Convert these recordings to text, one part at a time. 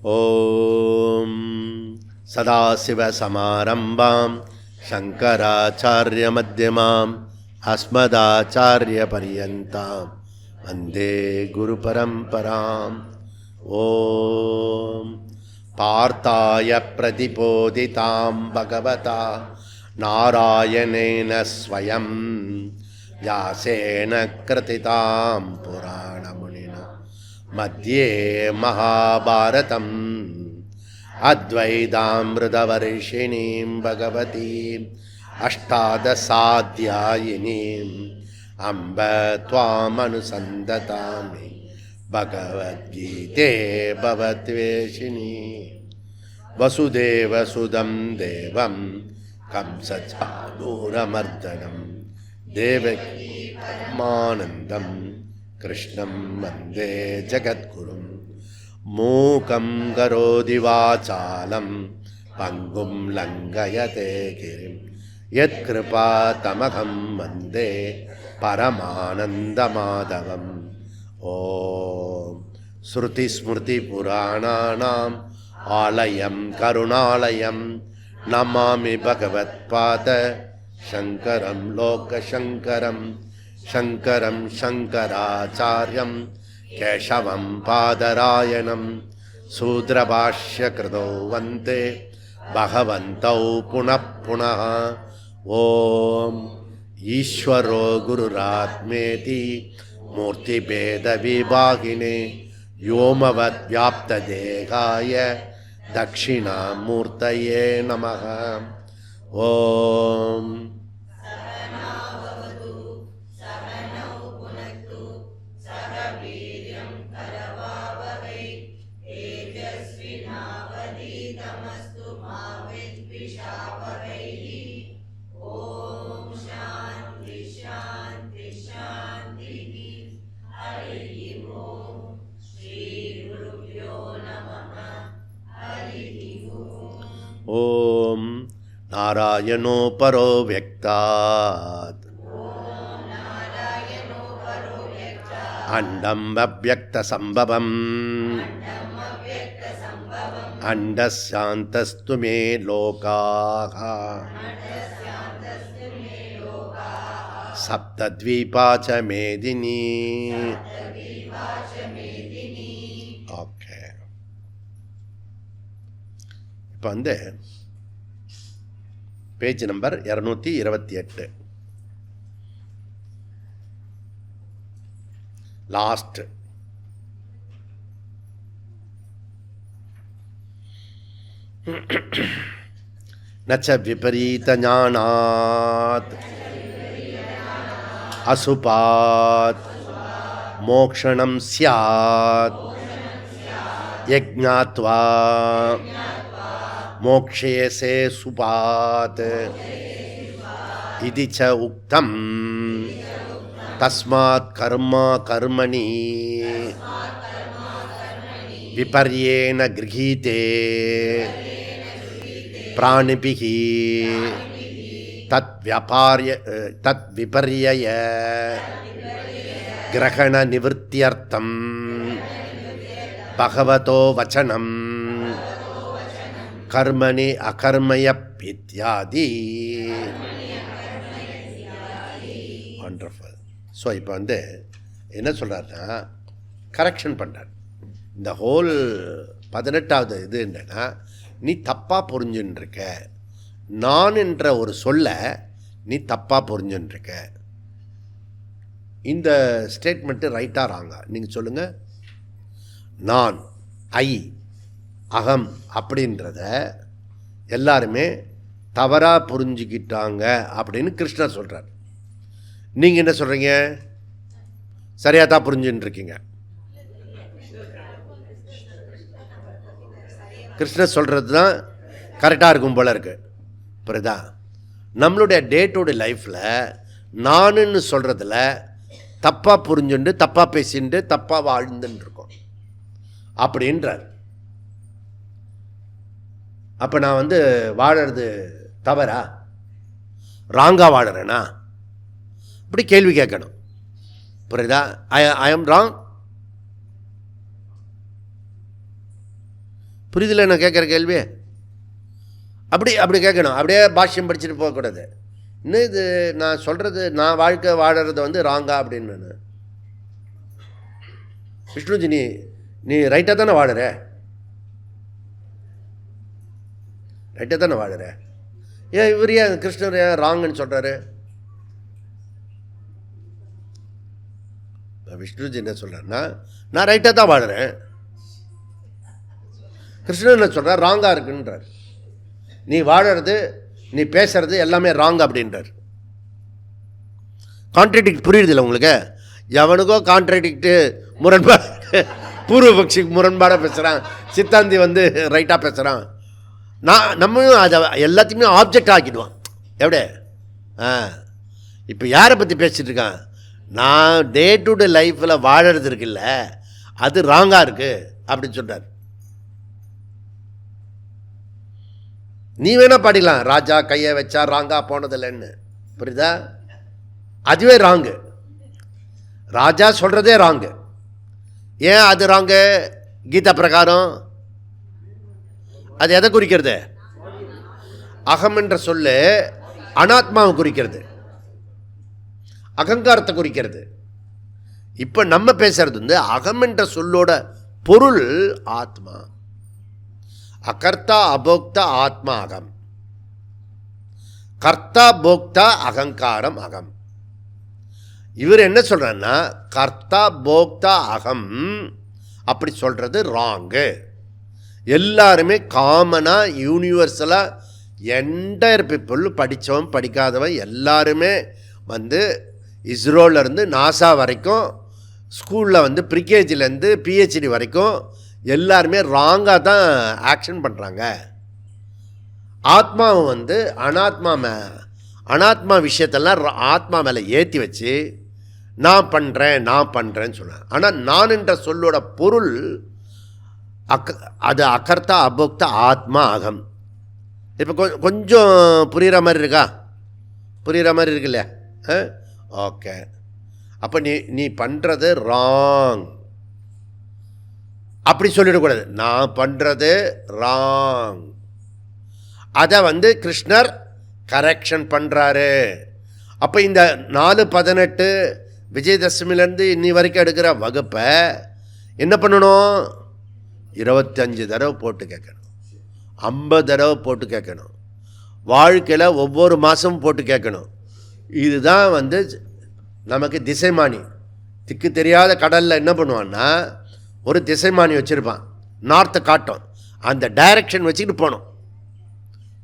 ஓம் சதாசிவசமாரம்பாம் சங்கராச்சார்யமத்யமாம் அஸ்மதாச்சாரியபர்யந்தாம் வந்தே குருபரம்பராம். ஓம் பார்த்தாய பிரதிபோதிதாம் பகவதா நாராயணேன ஸ்வயம் வியாசேன கிருதிதாம் புராணமுனினா மத்யே மகாபாரதம் அத்வைதாமிருதவர்ஷிணீம் பகவதீம் அஷ்டாதசாத்யாயினீம் அம்ப த்வாமனுசந்ததாமி பகவத்கீதே பவத்வேஷினி. வசுதேவசுதம் தேவம் கம்சச்சாணூரமர்தனம் தேவகீ பரமானந்தம் கிருஷ்ணம் வந்தே ஜகத்குரும். மூகம் கரோதி வாசாலம் பங்கும் லங்கயதே கிரிம் யத்கிருபா தமகம் வந்தே பரமானந்தமாதவம். ஓம் ஸ்ருதி ஸ்மிருதி புராணானாம் ஆலயம் கருணாலயம் நமாமி பகவத்பாத சங்கரம் லோகசங்கரம் சங்கரம் சங்கராச்சார்யம் கேசவம் பாதராயணம் சூத்ரபாஷ்யகிருதோ வந்தே பகவந்தௌ புனః புனः. ஓம் ஈஸ்வரோ குருராத்மேதி மூர்த்திபேதவிபாகினே வ்யோமவத் வியாப்ததேகாய தக்ஷிணாமூர்த்தயே நமः. ஓம் ஓம் நாராயணோ பரோ வ்யக்தாத் அண்டம் அவ்யக்த சம்பவம் அண்டஸ்யாந்தஸ்து மே லோகாஹ சப்தத்வீபா ச மேதினி. ஓகே, இப்போ வந்து பேஜ் நம்பர் 228 லாஸ்ட். நச்ச விபரீத ஞானாத் அசுபாத் மோக்ஷணம் ஸ்யாத் யஜ்ஞாத்வா மோக்ஷேயசே சுபாத் இதி ச உக்தம் தஸ்மாத் கர்மா கர்மணி விபர்யேன கிரஹீதே பிராணிபிஹி தத் விபர்யய கிரகண நிவர்த்தியர்த்தம் பகவதோ வசனம் கர்மணி அகர்மயப்பித்யாதி. வண்டர்ஃபுல். ஸோ இப்போ வந்து என்ன சொல்கிறாருன்னா, கரெக்ஷன் பண்ணுறார். இந்த ஹோல் 18வது இது என்னென்னா, நீ தப்பாக புரிஞ்சுன்ருக்க, நான் என்ற ஒரு சொல்ல நீ தப்பாக புரிஞ்சுன்ருக்க. இந்த ஸ்டேட்மெண்ட்டு ரைட்டாக ராங்கா நீங்கள் சொல்லுங்கள். நான், ஐ, அகம் அப்படின்றத எல்லாருமே தவறாக புரிஞ்சுக்கிட்டாங்க அப்படின்னு கிருஷ்ணர் சொல்கிறார். நீங்கள் என்ன சொல்கிறீங்க? சரியாக தான் புரிஞ்சுன்னு இருக்கீங்க. கிருஷ்ணர் சொல்கிறது தான் கரெக்டாக இருக்கும் போல இருக்குது. புரியுதா? நம்மளுடைய டே டு டே லைஃப்பில் நானுன்னு சொல்கிறதுல தப்பாக புரிஞ்சுண்டு தப்பாக பேசிட்டு தப்பாக வாழ்ந்துன்னு இருக்கோம் அப்படின்றார். அப்போ நான் வந்து வாழறது தவறா, ராங்காக வாழறேனா? இப்படி கேள்வி கேட்கணும். புரியுதா? ஐ ஆம் ராங். புரியுதில்ல நான் கேட்குற கேள்வி? அப்படி அப்படி கேட்கணும். அப்படியே பாஷ்யம் படிச்சுட்டு போகக்கூடாது. இன்னும் இது நான் சொல்கிறது, நான் வாழ்க்கை வாழறது வந்து ராங்கா அப்படின்னு. விஷ்ணுஜி, நீ ரைட்டாக தானே வாழுற, ரைட்டாக தானே வாழுற, ஏன் இவர் ஏன் கிருஷ்ணர் ஏன் ராங்குன்னு சொல்கிறாரு? விஷ்ணுஜி என்ன சொல்கிறாருன்னா, நான் ரைட்டாக தான் வாழுறேன், கிருஷ்ணன் என்ன சொல்கிறார், ராங்காக இருக்குன்றார். நீ வாழறது, நீ பேசுறது எல்லாமே ராங் அப்படின்றார். கான்ட்ராடிக்ட் புரியுறதில்ல உங்களுக்கு? எவனுக்கோ கான்ட்ராடிக்ட்டு, முரண்பாடு, பூர்வபக்ஷிக்கு முரண்பாடாக பேசுகிறான், சித்தாந்தி வந்து ரைட்டாக பேசுகிறான். நம்மளும் அதை எல்லாத்தையுமே ஆப்ஜெக்ட் ஆக்கிடுவான். எப்படி? இப்போ யாரை பற்றி பேசிகிட்டு இருக்கான்? நான் டே டு டே லைஃப்பில் வாழறது இருக்குல்ல, அது ராங்காக இருக்குது அப்படின்னு சொல்கிறார். நீ வேணா பாடிக்கலாம், ராஜா கையை வச்சா ராங்கா போனதில்லைன்னு. புரியுதா? அதுவே ராங்கு. ராஜா சொல்கிறதே ராங்கு. ஏன் அது ராங்கு? கீதா பிரகாரம் அது எதை குறிக்கிறது? அகம் என்ற சொல்லு அனாத்மாவை குறிக்கிறது, அகங்காரத்தை குறிக்கிறது. இப்போ நம்ம பேசுறது வந்து அகம் என்ற சொல்லோட பொருள் ஆத்மா. அகர்த்தா அபோக்தா ஆத்மா அகம், கர்த்தா போக்தா அகங்காரம் அகம். இவர் என்ன சொல்றாருன்னா, கர்த்தா போக்தா அகம் அப்படி சொல்றது ராங்கு. எல்லாருமே காமனாக யூனிவர்சலாக என்டையர் பீப்புள், படித்தவன் படிக்காதவன் எல்லாருமே வந்து இஸ்ரோலேருந்து நாசா வரைக்கும், ஸ்கூலில் வந்து ப்ரிகேஜிலேருந்து பிஹெச்டி வரைக்கும் எல்லாருமே ராங்காக தான் ஆக்ஷன் பண்ணுறாங்க. ஆத்மாவை வந்து அனாத்மா விஷயத்தெல்லாம் ஆத்மா மேலே ஏற்றி வச்சு நான் பண்ணுறேன்னு சொன்னேன். ஆனால் நான் என்ற சொல்லோட பொருள் அது அகர்த்தா அபோக்தா ஆத்மா அகம். இப்போ கொஞ்சம் புரிகிற மாதிரி இருக்கா? புரிகிற மாதிரி இருக்குல்ல? ஓகே. அப்போ நீ பண்ணுறது ராங் அப்படி சொல்லிடக்கூடாது. நான் பண்ணுறது ராங், அதை வந்து கிருஷ்ணர் கரெக்ஷன் பண்ணுறாரு. அப்போ இந்த 4/18 விஜயதசமிலேருந்து இன்னி வரைக்கும் எடுக்கிற வகுப்பை என்ன பண்ணணும்? 25 தடவை போட்டு கேட்கணும், 50 தடவை போட்டு கேட்கணும், வாழ்க்கையில் ஒவ்வொரு மாதமும் போட்டு கேட்கணும். இதுதான் வந்து நமக்கு திசைமானி. திக்கு தெரியாத கடலில் என்ன பண்ணுவான்னா, ஒரு திசைமானி வச்சுருப்பான், நார்த்தை காட்டும், அந்த டைரக்ஷன் வச்சுக்கிட்டு போகணும்.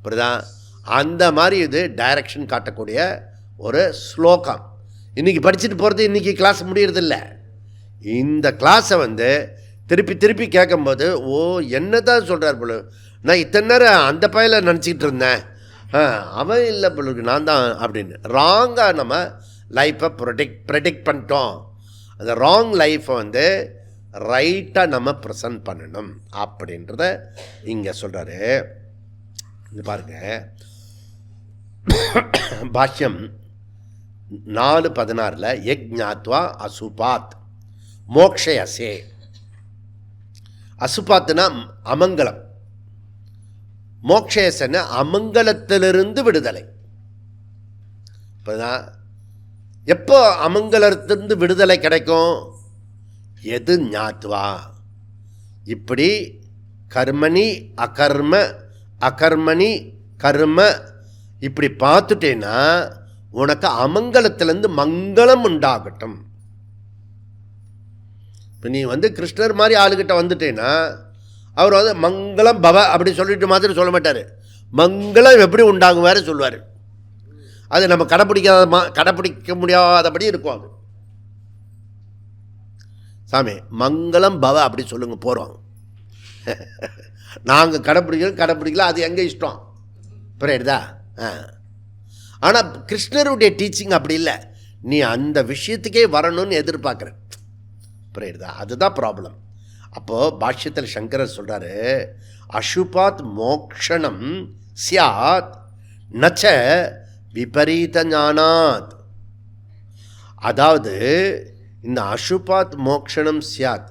புரியுதா? அந்த மாதிரி இது டைரக்ஷன் காட்டக்கூடிய ஒரு ஸ்லோகம். இன்றைக்கி படிச்சுட்டு போகிறது இன்றைக்கி கிளாஸ் முடியறதில்ல. இந்த கிளாஸை வந்து திருப்பி திருப்பி கேட்கும்போது, ஓ என்ன தான் சொல்கிறார் போல, நான் இத்தனை நேரம் அந்த பையில நினச்சிக்கிட்டு இருந்தேன், அவன் இல்லை பொழுது நான் தான் அப்படின்னு ராங்காக நம்ம லைஃப்பை ப்ரெடிக்ட் பண்ணிட்டோம். அந்த ராங் லைஃப்பை வந்து ரைட்டாக நம்ம ப்ரெசன்ட் பண்ணணும் அப்படின்றத இங்கே சொல்கிறாரு. இது பாருங்க, பாஷ்யம் 4:16 யஜ்ஞாத்வா அசுபாத் மோக்ஷயசே. அசுபாத்துனா அமங்கலம், மோக்ஷயசன அமங்கலத்திலிருந்து விடுதலை. இப்போதான் எப்போ அமங்கலத்திலிருந்து விடுதலை கிடைக்கும்? எது ஞாத்வா, இப்படி கர்மணி அகர்ம அகர்மணி கர்ம இப்படி பார்த்துட்டேன்னா உனக்கு அமங்கலத்திலேருந்து மங்களம் உண்டாகட்டும். இப்போ நீ வந்து கிருஷ்ணர் மாதிரி ஆளுகிட்ட வந்துட்டேன்னா அவர் வந்து மங்களம் பவ அப்படி சொல்லிட்டு மாதிரி சொல்ல மாட்டார், மங்களம் எப்படி உண்டாகும் வேறு சொல்லுவார். அது நம்ம கடைப்பிடிக்க முடியாதபடி இருக்கும். அது சாமி மங்களம் பவ அப்படி சொல்லுங்க போகிறோம், நாங்கள் கடைப்பிடிக்கல, அது எங்கே இஷ்டம். புரியுதா? ஆனால் கிருஷ்ணருடைய டீச்சிங் அப்படி இல்லை, நீ அந்த விஷயத்துக்கே வரணும்னு எதிர்பார்க்குற. புரியுதா? அதுதான் ப்ராப்ளம். அப்போது பாஷ்யத்தில் சங்கரர் சொல்கிறாரு, அசுபாத் மோக்ஷணம் சியாத் நச்ச விபரீத ஞானாத். அதாவது இந்த அசுபாத் மோக்ஷணம் சியாத்,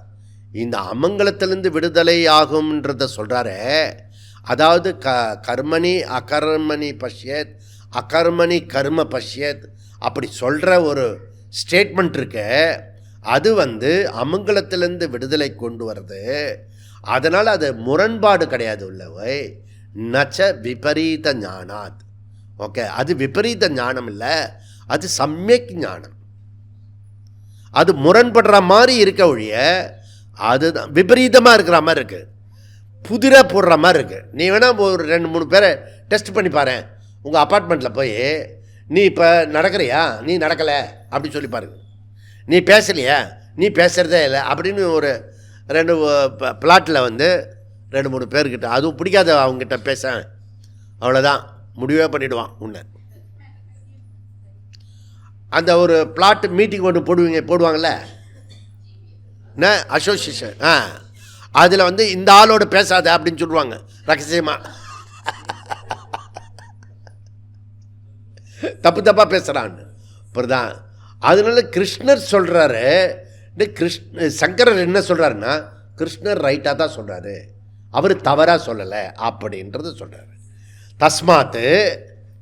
இந்த அமங்கலத்திலிருந்து விடுதலை ஆகும்ன்றத சொல்கிறாரு. அதாவது கர்மணி அகர்மணி பஷ்யத், அகர்மணி கர்ம பஷ்யத், அப்படி சொல்கிற ஒரு ஸ்டேட்மெண்ட் இருக்கு. அது அமங்கலத்திலேருந்து விடுதலை கொண்டு வருது. அதனால் அது முரண்பாடு கிடையாது உள்ளவை. நச்ச விபரீத ஞானாத். ஓகே, அது விபரீத ஞானம் இல்லை, அது சம்யக் ஞானம். அது முரண்படுற மாதிரி இருக்க ஒழிய அதுதான் விபரீதமாக இருக்கிற மாதிரி இருக்குது, புதிராக போடுற மாதிரி இருக்குது. நீ வேணால் ஒரு 2-3 பேரை டெஸ்ட் பண்ணி பாரு. உங்கள் அப்பார்ட்மெண்ட்டில் போய் நீ இப்போ நடக்கிறியா, நீ நடக்கலை அப்படி சொல்லி பாருங்க. நீ பேசலையா, நீ பேசுகிறதே இல்லை அப்படின்னு ஒரு 2 பிளாட்டில் 2-3 பேர்கிட்ட, அதுவும் பிடிக்காத அவங்ககிட்ட பேச, அவ்வளோதான் முடிவே பண்ணிவிடுவான் உன்னை. அந்த ஒரு பிளாட் மீட்டிங் ஒன்று போடுவாங்கள்ல, என்ன அசோசியேஷன், அதில் இந்த ஆளோட பேசாத அப்படின்னு சொல்லுவாங்க ரகசியமாக. தப்பாக பேசுகிறான்னு அப்புறம்தான். அதனால கிருஷ்ணர் சொல்கிறாரு, சங்கரர் என்ன சொல்கிறாருன்னா, கிருஷ்ணர் ரைட்டாக தான் சொல்கிறாரு, அவர் தவறாக சொல்லலை அப்படின்றது சொல்கிறாரு.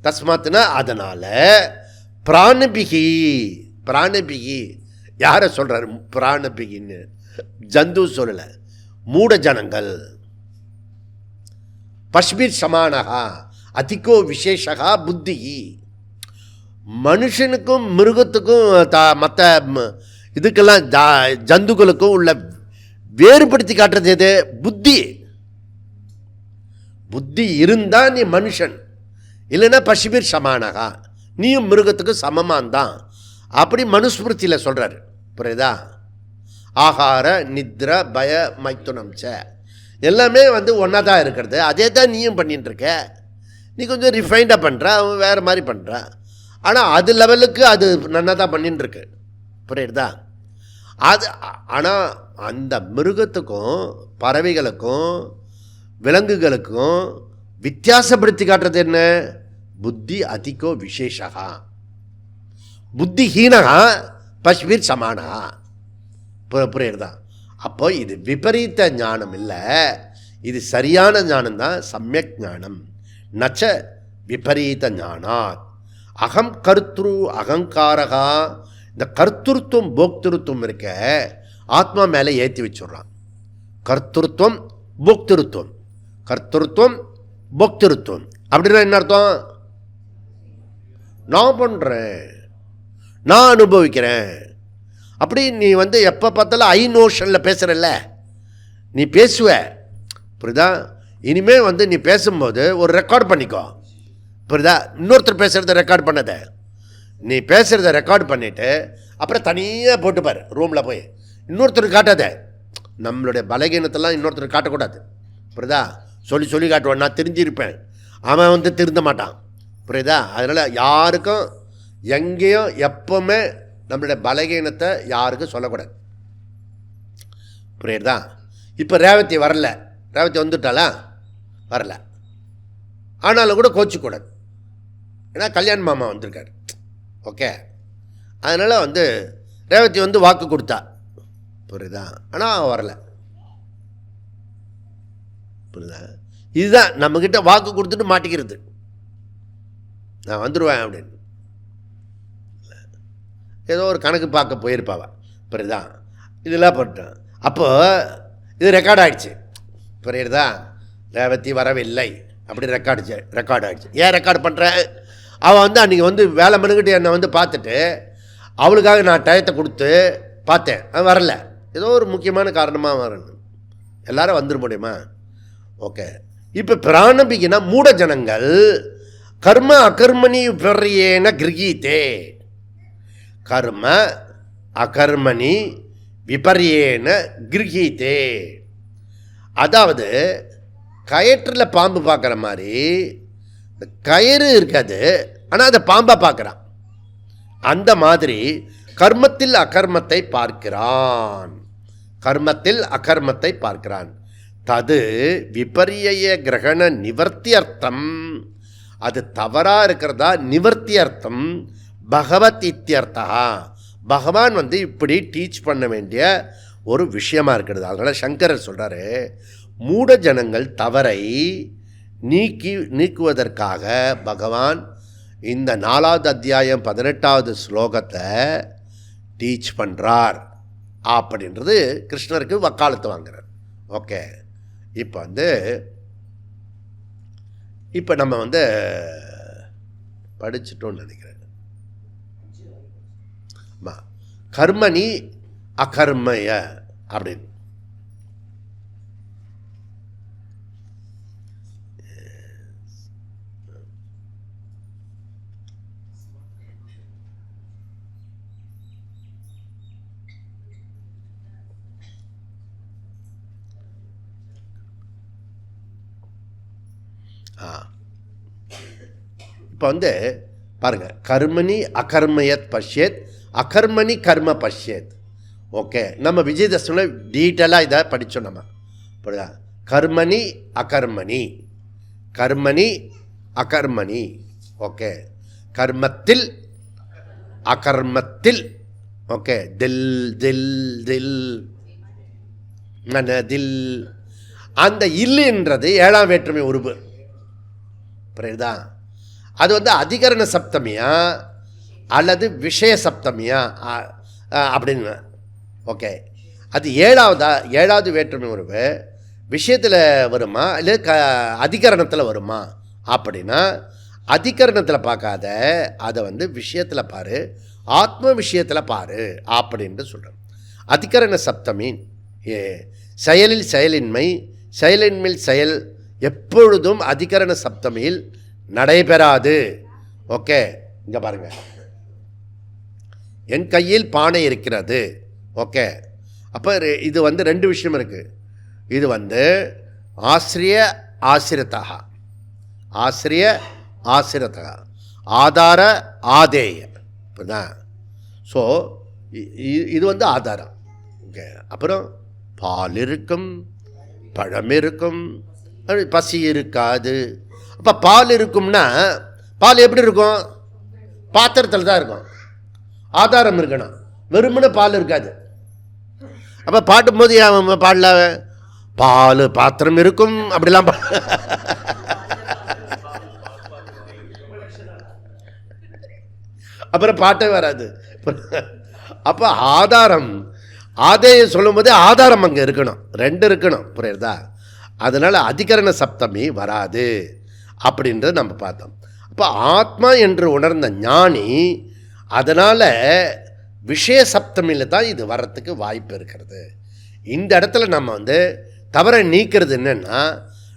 தஸ்மாத்துனா அதனால் பிராணபிகி யாரை சொல்கிறாரு, பிராணபிகின்னு ஜந்து சொல்லலை, மூட ஜனங்கள். பஷ்பீர் சமானகா அதிகோ விசேஷகா புத்தி. மனுஷனுக்கும் மிருகத்துக்கும் மற்ற இதுக்கெல்லாம் ஜந்துக்களுக்கும் உள்ள வேறுபடுத்தி காட்டுறது எது, புத்தி. புத்தி இருந்தால் நீ மனுஷன், இல்லைன்னா பசுபீர் சமானகா, நீயும் மிருகத்துக்கு சமமானதான். அப்படி மனுஸ்மிருதியில் சொல்கிறார். புரியுதா? ஆகார நித்ர பய மைத்துனம் எல்லாமே ஒன்றா தான் இருக்கிறது. அதே தான் நீயும் பண்ணிட்டுருக்க. நீ கொஞ்சம் ரிஃபைண்டாக பண்ணுற, அவன் வேறு மாதிரி பண்ணுறான். ஆனால் அது லெவலுக்கு அது நன்னா தான் பண்ணிட்டுருக்கு. புரியுதா? அது ஆனால் அந்த மிருகத்துக்கும் பறவைகளுக்கும் விலங்குகளுக்கும் வித்தியாசப்படுத்தி காட்டுறது என்ன, புத்தி அதிகோ விசேஷகா, புத்தி ஹீனகா பஷ்பீர் சமானகா. புரியுறதா? அப்போ இது விபரீத ஞானம் இல்லை, இது சரியான ஞானம் தான், சம்யக் ஞானம். நச்ச விபரீத ஞானாத். அகம் கர்த்ரு அகங்காரகா. இந்த கர்த்திருவம் போக்திருத்துவம் இருக்க ஆத்மா மேலே ஏற்றி வச்சுடுறான். கர்த்திருவம் போக்திருத்துவம், கர்த்திருவம் போக்திருத்துவம் அப்படின்னா என்ன அர்த்தம்? நான் பண்ணுறேன், நான் அனுபவிக்கிறேன். அப்படி நீ எப்போ பார்த்தாலும் ஐ நோஷனில் பேசுகிறல்ல, நீ பேசுவ. புரியுதா? இனிமேல் நீ பேசும்போது ஒரு ரெக்கார்ட் பண்ணிக்கோ. புரியுதா? இன்னொருத்தர் பேசுகிறத ரெக்கார்ட் பண்ணத, நீ பேசுகிறத ரெக்கார்ட் பண்ணிவிட்டு அப்புறம் தனியாக போட்டுப்பார் ரூமில் போய். இன்னொருத்தர் காட்டாத, நம்மளுடைய பலகீனத்தெல்லாம் இன்னொருத்தர் காட்டக்கூடாது. புரியுதா? சொல்லி காட்டுவான், நான் தெரிஞ்சிருப்பேன், அவன் திருந்த மாட்டான். புரியுதா? அதனால் யாருக்கும் எங்கேயும் எப்போவுமே நம்மளுடைய பலகீனத்தை யாருக்கும் சொல்லக்கூடாது. புரியுதா? இப்போ ரேவதி வரல, ரேவதி வந்துட்டாளா? வரல, ஆனாலும் கூட கோச்சிக்கூடாது. ஏன்னா கல்யாண மாமா வந்திருக்காரு. ஓகே, அதனால் ரேவதி வாக்கு கொடுத்தா. புரியுதா? ஆனால் அவன் வரல. புரியுதா? இதுதான் நம்மக்கிட்ட வாக்கு கொடுத்துட்டு மாட்டிக்கிறது. நான் வந்துடுவேன் அப்படின்னு ஏதோ ஒரு கணக்கு பார்க்க போயிருப்பாவா. புரியுதா? இதெல்லாம் போட்டான். அப்போது இது ரெக்கார்ட் ஆகிடுச்சு. புரியுறதா? ரேவதி வரவில்லை அப்படி ரெக்கார்ட் ஆகிடுச்சு. ஏன் ரெக்கார்ட் பண்ணுறேன்? அவள் அன்றைக்கி வேலை மனுக்கிட்டு என்னை பார்த்துட்டு அவளுக்காக நான் டயத்தை கொடுத்து பார்த்தேன், அவன் வரல. ஏதோ ஒரு முக்கியமான காரணமாக வரணும். எல்லாரும் வந்துட முடியுமா? ஓகே. இப்போ பிராணபிகினா மூட ஜனங்கள் கர்ம அகர்மணி விபர்யேன கிரகீதே. கர்ம அகர்மணி விபர்யேன கிரகீதே. அதாவது கயிற்றில் பாம்பு பார்க்குற மாதிரி கயிறு இருக்காது, ஆனால் அதை பாம்பாக பார்க்குறான். அந்த மாதிரி கர்மத்தில் அகர்மத்தை பார்க்கிறான், கர்மத்தில் அகர்மத்தை பார்க்கிறான். தது விபரிய கிரகண நிவர்த்தி அர்த்தம். அது தவறாக இருக்கிறதா நிவர்த்தி அர்த்தம். பகவத் இத்தியர்த்தா, பகவான் இப்படி டீச் பண்ண வேண்டிய ஒரு விஷயமாக இருக்கிறது. அதனால் சங்கரர் சொல்கிறாரு, மூட ஜனங்கள் தவறை நீக்குவதற்காக பகவான் இந்த 4வது அத்தியாயம் 18வது ஸ்லோகத்தை டீச் பண்ணுறார் அப்படின்றது கிருஷ்ணருக்கு வக்காலத்து வாங்குறார். ஓகே, இப்போ நம்ம படிச்சுட்டோன்னு நினைக்கிறேன். கர்மணி அகர்மய அப்படின்னு. இப்போ பாருங்க, கர்மணி அகர்மயத் பஷ்யத், அகர்மணி கர்ம பஷ்யத். ஓகே, நம்ம விஜயதசமியில் டீட்டெயிலாக இதை படித்தோம். நம்ம புரியுதா? கர்மணி அகர்மணி, கர்மணி அகர்மணி. ஓகே, கர்மத்தில் அகர்மத்தில். ஓகே, தில் தில் தில் தில். அந்த இல்லுன்றது 7ஆம் வேற்றுமை உருவு. புரியுதா? அது அதிகரண சப்தமியா அல்லது விஷய சப்தமியா அப்படின்னு. ஓகே, அது 7வது வேற்றுமை உருவு விஷயத்தில் வருமா இல்லை அதிகரணத்தில் வருமா அப்படின்னா, அதிகரணத்தில் பார்க்காத அதை விஷயத்தில் பாரு, ஆத்ம விஷயத்தில் பாரு அப்படின்ட்டு சொல்கிறேன். அதிகரண சப்தமின் செயலில் செயலின்மை, செயலின்மையில் செயல் எப்பொழுதும் அதிகரண சப்தமியில் நடைபெறாது. ஓகே, இங்கே பாருங்க, என் கையில் பானை இருக்கிறது. ஓகே, அப்போ இது 2 விஷயம் இருக்குது. இது ஆசிரிய ஆசிரிதா, ஆசிரிய ஆசிரிதா, ஆதார ஆதேய. புரியுதா? ஸோ இது ஆதாரம். ஓகே, அப்புறம் பால் இருக்கும், பழம் இருக்கும், பசி இருக்காது. அப்போ பால் இருக்கும்னா பால் எப்படி இருக்கும்? பாத்திரத்தில் தான் இருக்கும். ஆதாரம் இருக்கணும், வெறுமனே பால் இருக்காது. அப்போ பாட்டும்போது பாடல பால் பாத்திரம் இருக்கும் அப்படிலாம் அப்புறம் பாட்டே வராது. அப்போ ஆதாரம், ஆதேயம் சொல்லும் போதே ஆதாரம் அங்கே இருக்கணும், 2 இருக்கணும். புரியுறதா? அதனால் அதிகரண சப்தமி வராது அப்படின்றது நம்ம பார்த்தோம். அப்போ ஆத்மா என்று உணர்ந்த ஞானி, அதனால் விஷய சப்தமியில் தான் இது வர்றதுக்கு வாய்ப்பு இருக்கிறது. இந்த இடத்துல நம்ம தவறை நீக்கிறது என்னென்னா,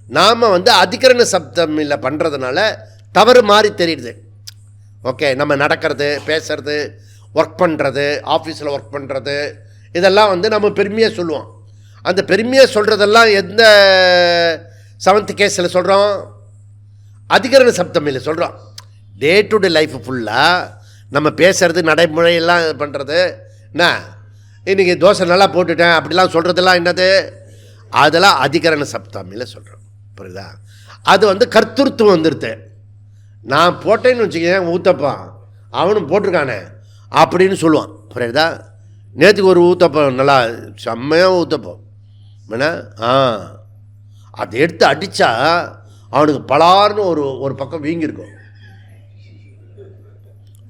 நாம் அதிகரண சப்தமில் பண்ணுறதுனால தவறு மாறி தெரியுது. ஓகே, நம்ம நடக்கிறது, பேசுறது, ஒர்க் பண்ணுறது, ஆஃபீஸில் ஒர்க் பண்ணுறது, இதெல்லாம் நம்ம பெருமையாக சொல்லுவோம். அந்த பெருமையாக சொல்கிறதெல்லாம் எந்த 7th கேஸில் சொல்கிறோம்? அதிகரண சப்தமில் சொல்கிறோம். டே டு டே லைஃப் ஃபுல்லாக நம்ம பேசுறது, நடைமுறையெல்லாம் பண்ணுறது என்ன, இன்றைக்கி தோசை நல்லா போட்டுட்டேன் அப்படிலாம் சொல்கிறதெல்லாம் என்னது? அதெல்லாம் அதிகரண சப்தமில் சொல்கிறோம். புரியுதா? அது கர்த்தృత్వం வந்துடுது. நான் போட்டேன்னு வச்சுக்கேன், ஊத்தப்பம் அவனும் போட்டிருக்கானே அப்படின்னு சொல்லுவான். புரியுதா? நேற்றுக்கு ஒரு ஊத்தப்பம் நல்லா செம்மையாக ஊத்தப்பம் வேணா, அதை எடுத்து அடித்தா அவனுக்கு பலார்னு ஒரு பக்கம் வீங்கியிருக்கும்.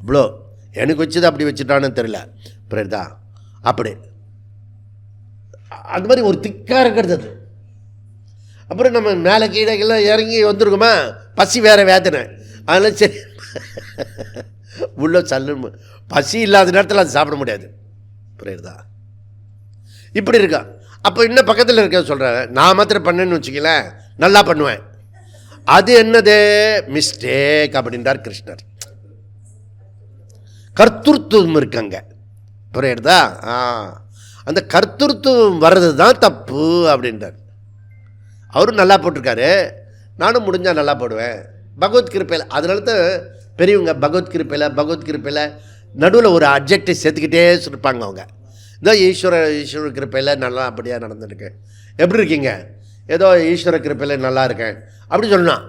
இவ்வளோ எனக்கு வச்சது அப்படி வச்சுட்டான்னு தெரியல. புரியுதா? அப்படி அந்த மாதிரி ஒரு திக்காக இருக்கிறது அது. அப்புறம் நம்ம மேலே கீழே இறங்கி வந்துருக்குமா, பசி வேறு வேதனை, அதெல்லாம் சரி உள்ள சல்லு, பசி இல்லாத நேரத்தில் அது சாப்பிட முடியாது. புரியுதா? இப்படி இருக்கா. அப்போ இன்னும் பக்கத்தில் இருக்க சொல்கிறேன், நான் மாத்திரம் பண்ணேன்னு வச்சுக்கலேன், நல்லா பண்ணுவேன். அது என்னது? மிஸ்டேக் அப்படின்றார் கிருஷ்ணர். கர்த்தృత్వం இருக்குங்க. புரியுறதா? அந்த கர்த்தృత్వం வர்றது தான் தப்பு அப்படின்றார். அவரும் நல்லா போட்டிருக்காரு, நானும் முடிஞ்சால் நல்லா போடுவேன் பகவத்கிருப்பையில். அதனால தான் பெரியவங்க பகவத்கிருப்பையில் நடுவில் ஒரு அப்ஜெக்டிவ் சேர்த்துக்கிட்டே இருப்பாங்க. அவங்க இதோ ஈஸ்வர கிருப்பையில் நல்லா அப்படியே நடந்துருக்கு, எப்படி இருக்கீங்க? ஏதோ ஈஸ்வர கிருப்பையில் நல்லா இருக்கேன் அப்படி சொன்னான்.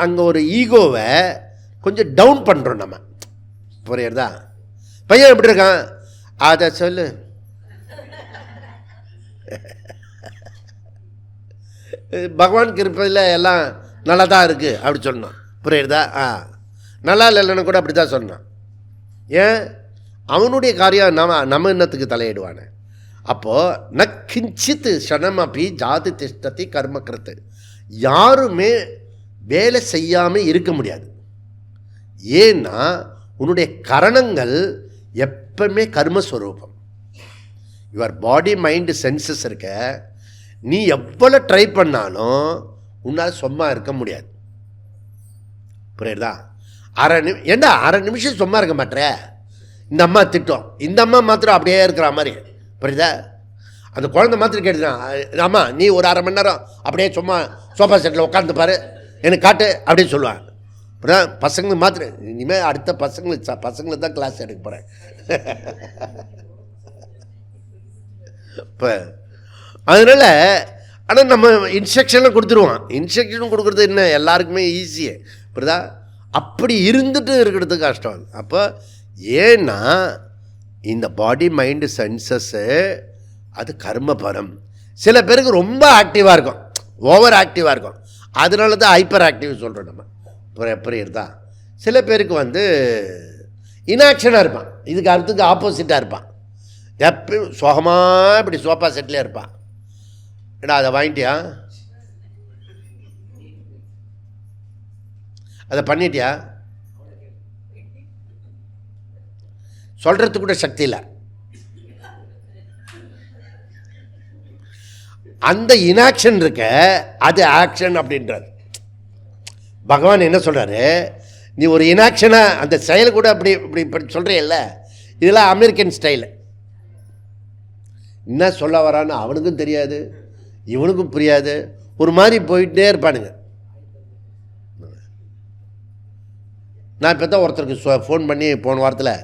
அங்கே ஒரு ஈகோவை கொஞ்சம் டவுன் பண்ணுறோம் நம்ம. புரியுறதா? பையன் எப்படி இருக்கான்? அதை சொல்லு, பகவான் கிருப்பையில் எல்லாம் நல்லா தான் இருக்குது அப்படி சொன்னான். புரியுதா? நல்லா இல்லைன்னு கூட அப்படி தான் சொன்னான். ஏன்? அவனுடைய காரியம் நம்ம இன்னத்துக்கு தலையிடுவானே. அப்போது ந கிஞ்சித் க்ஷணமபி ஜாதி திஷ்டதி கர்மக்கிருத்து. யாருமே வேலை செய்யாமல் இருக்க முடியாது. ஏன்னா உன்னுடைய கரணங்கள் எப்பவுமே கர்மஸ்வரூபம். யுவர் பாடி மைண்டு சென்சஸ் இருக்க, நீ எவ்வளோ ட்ரை பண்ணாலும் உன்னால் சும்மா இருக்க முடியாது. புரியுதா? அரை நிமிஷம் சும்மா இருக்க மாட்டேற. இந்த அம்மா திட்டம், இந்த அம்மா மாத்திரம் அப்படியே இருக்கிற மாதிரி. புரியுதா? அந்த குழந்தை மாத்திரம் கேட்டுதான், அம்மா நீ ஒரு அரை மணி நேரம் அப்படியே சும்மா சோஃபா செட்டில் உட்காந்து பாரு, எனக்கு காட்டு அப்படின்னு சொல்லுவான். அப்புறம் பசங்களுக்கு மாத்திரம், இனிமேல் அடுத்த பசங்களுக்கு தான் கிளாஸ் எடுக்க போகிறேன். இப்போ அதனால் ஆனால் நம்ம இன்ஸ்ட்ரக்ஷன்லாம் கொடுத்துருவோம். இன்ஸ்ட்ரக்ஷன் கொடுக்குறது என்ன எல்லாருக்குமே ஈஸியே. புரியுதா? அப்படி இருந்துட்டு இருக்கிறது கஷ்டம். அப்போ ஏன்னா இந்த பாடி மைண்டு சென்சஸ்ஸு அது கர்மபரம். சில பேருக்கு ரொம்ப ஆக்டிவாக இருக்கும், ஓவர் ஆக்டிவாக இருக்கும். அதனால தான் ஹைப்பர் ஆக்டிவ் சொல்கிறோம் நம்ம. புரியுறதா? சில பேருக்கு இன்ஆக்ஷனாக இருப்பான், இதுக்கு அடுத்துக்கு ஆப்போசிட்டாக இருப்பான். எப்பயும் சுகமாக இப்படி சோஃபா செட்டிலே இருப்பான். ஏடா அதை வாங்கிட்டியா, அதை பண்ணிட்டியா, சொல்கிறதுக்கு கூட சக்தி இல்லை. அந்த இன்ஆக்ஷன் இருக்க, அது ஆக்ஷன் அப்படின்றார் பகவான். என்ன சொல்கிறாரு, நீ ஒரு இன்ஆக்ஷனாக அந்த செயல் கூட அப்படி இப்படி சொல்கிறியல்ல, இதெல்லாம் அமெரிக்கன் ஸ்டைலு. என்ன சொல்ல வரான்னு அவனுக்கும் தெரியாது, இவனுக்கும் புரியாது. ஒரு மாதிரி போயிட்டே இருப்பானுங்க. நான் இப்போ தான் ஒருத்தருக்கு ஃபோன் பண்ணி போன வாரத்தில்,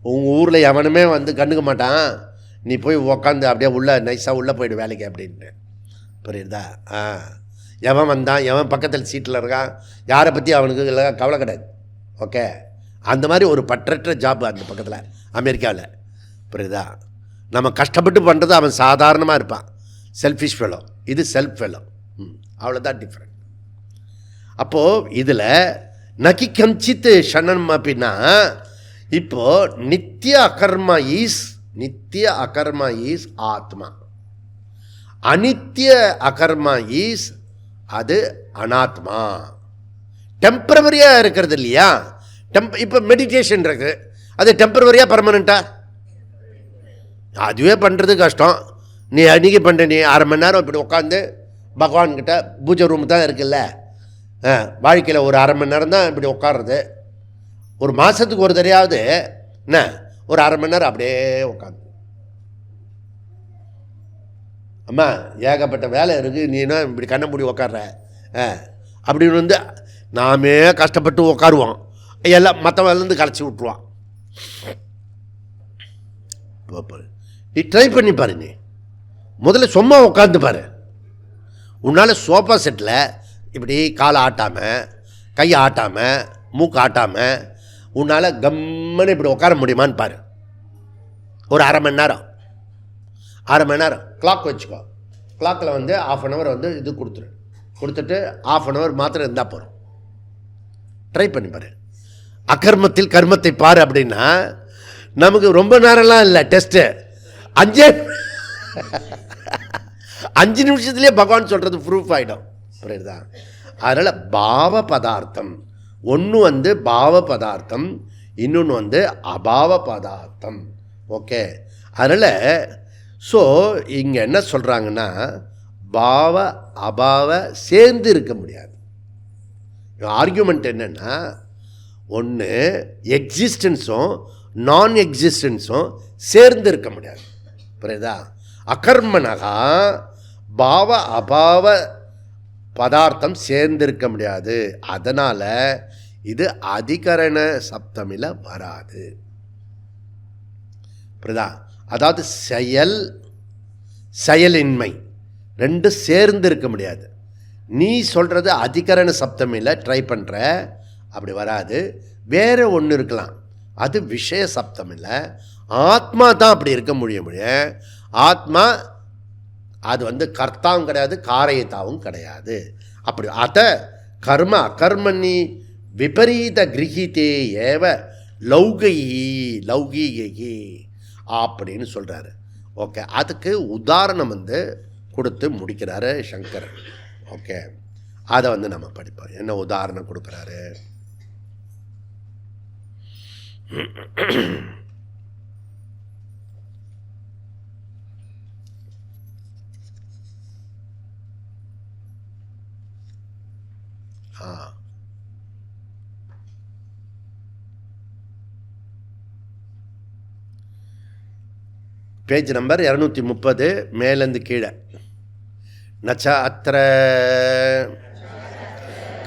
உங்கள் ஊரில் எவனுமே கண்டுக்க மாட்டான், நீ போய் உக்காந்து அப்படியே உள்ளே நைஸாக உள்ளே போய்டு வேலைக்கு அப்படின்ட்டு. புரியுதா? எவன் வந்தான், எவன் பக்கத்தில் சீட்டில் இருக்கான், யாரை பற்றி அவனுக்கு இல்லை கவலை கிடையாது. ஓகே, அந்த மாதிரி ஒரு பற்றற்ற ஜாப் அந்த பக்கத்தில் அமெரிக்காவில். புரியுதா? நம்ம கஷ்டப்பட்டு பண்ணுறது அவன் சாதாரணமாக இருப்பான், செல்ஃபிஷ் ஃபெலோ. இது செல்ஃப் ஃபெலோ. அவ்வளோதான் டிஃப்ரெண்ட். அப்போது இதில் நகி கஞ்சித்து ஷணம் அப்படின்னா, இப்போது நித்திய அகர்மா ஈஸ் ஆத்மா, அனித்திய அகர்மா ஈஸ் அது அனாத்மா. டெம்பரவரியாக இருக்கிறது இல்லையா? இப்போ மெடிடேஷன் இருக்குது, அது டெம்பரவரியாக பர்மனெண்ட்டா? அதுவே பண்ணுறது கஷ்டம். நீ அன்றைக்கி பண்ணுற, நீ அரை மணி நேரம் இப்படி உட்காந்து பகவான்கிட்ட பூஜை ரூம் தான் இருக்குல்ல, வாழ்க்கையில் ஒரு அரை மணி நேரம் தான் இப்படி உட்காருறது. ஒரு மாதத்துக்கு ஒரு தடையாவது என்ன ஒரு அரை மணி நேரம் அப்படியே உட்காந்து, அம்மா ஏகப்பட்ட வேலை இருக்குது, நீனா இப்படி கண்ணை மூடி உட்கார்ற அப்படின்னு நாமே கஷ்டப்பட்டு உட்காருவோம், எல்லாம் மற்றவங்கலேருந்து கரைச்சி விட்ருவான். நீ ட்ரை பண்ணி பாரு. நீ முதல்ல சும்மா உட்காந்து பாரு. உன்னால் சோஃபா செட்டில் இப்படி காலை ஆட்டாமல், கையை ஆட்டாமல், மூக்கு ஆட்டாமல் உன்னால் கம்மன்னு இப்படி உட்கார முடியுமான்னு பாரு. ஒரு அரை மணி நேரம் கிளாக் வச்சுக்கோ. கிளாக்கில் 1/2 hour இது கொடுத்துட்டு 1/2 hour மாத்திரம் இருந்தால் போகிறோம். ட்ரை பண்ணி பாரு. அகர்மத்தில் கர்மத்தை பாரு அப்படின்னா நமக்கு ரொம்ப நேரம்லாம் இல்லை. டெஸ்ட்டு 5 நிமிஷத்துலேயே பகவான் சொல்கிறது ப்ரூஃப் ஆகிடும். புரியுதா? அதனால் பாவ பதார்த்தம் ஒன்று பாவ பதார்த்தம், இன்னொன்று அபாவ பதார்த்தம். ஓகே, அதனால் ஸோ இங்கே என்ன சொல்கிறாங்கன்னா, பாவ அபாவ சேர்ந்து இருக்க முடியாது. ஆர்கியூமெண்ட் என்னென்னா, ஒன்று எக்ஸிஸ்டன்ஸும் நான் எக்ஸிஸ்டன்ஸும் சேர்ந்து இருக்க முடியாது. புரியுதா? அகர்மனகா பாவ அபாவ பதார்த்தம் சேர்ந்திருக்க முடியாது. அதனால் இது அதிகரண சப்தமில் வராது. புரியுதா? அதாவது செயலின்மை ரெண்டு சேர்ந்து இருக்க முடியாது. நீ சொல்கிறது அதிகரண சப்தமில் ட்ரை பண்ணுற, அப்படி வராது. வேறு ஒன்று இருக்கலாம், அது விஷய சப்தம் இல்லை. ஆத்மா தான் அப்படி இருக்க முடியும். ஆத்மா அது வந்து கர்த்தாவும் கிடையாது, காரயத்தாவும் கிடையாது. அப்படி அத கர்ம அகர்மணி விபரீத கிரகிதே ஏவ லௌகீகி அப்படின்னு சொல்கிறாரு. ஓகே, அதுக்கு உதாரணம் வந்து கொடுத்து முடிக்கிறாரு சங்கர். ஓகே, அதை வந்து நம்ம படிப்போம். என்ன உதாரணம் கொடுக்குறாரு? பேஜ் நம்பர் 230 மேலேருந்து கீழே. நச்ச அத்திர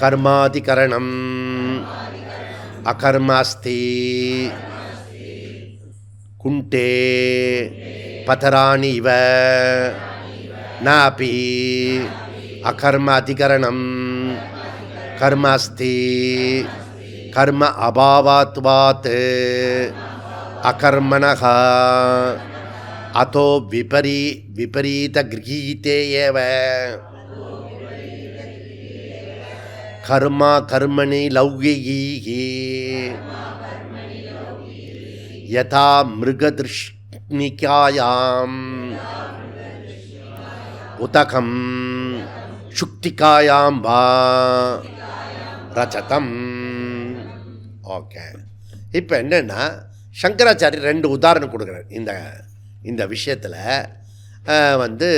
கர்மாதிகரணம் அகர்மாஸ்தி குண்டே பதராணி இவ நாபி அகர்ம அதிகரணம் கர்மாஸ்தி கர்ம அபாவாத்வாத் அகர்மணஹ அதோ விபரீத கிரகீதே ஏவ கர்மா கர்மணி லௌகிகீ யதா மிருகதிருஷ்ணிகாயாம் உதகம் சுக்திகாயாம் வா ரஜதம். ஓகே, இப்போ என்னென்னா சங்கராச்சாரியர் 2 உதாரணம் கொடுக்குறார் இந்த விஷயத்தில். வந்து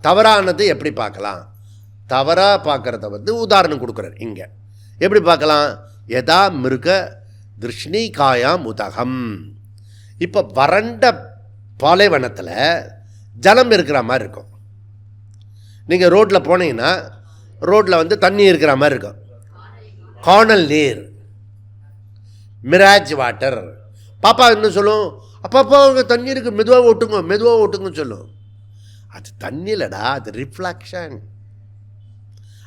தவறானது எப்படி பார்க்கலாம், தவறாக பார்க்குறத வந்து உதாரணம் கொடுக்குறார். இங்கே எப்படி பார்க்கலாம்? யதா மிருக திருஷ்ணிகாயாம் உதகம். இப்போ வறண்ட பாலைவனத்தில் ஜலம் இருக்கிற மாதிரி இருக்கும். நீங்கள் ரோட்டில் போனீங்கன்னா ரோட்டில் வந்து தண்ணி இருக்கிற மாதிரி இருக்கும். காணல் நீர், மிராஜ் வாட்டர். பாப்பா என்ன சொல்லும்? அப்பாப்பா அங்கே தண்ணி இருக்குது, மெதுவாக ஓட்டுங்கன்னு சொல்லும். அது தண்ணி இல்லைடா, அது ரிஃப்ளெக்ஷன்.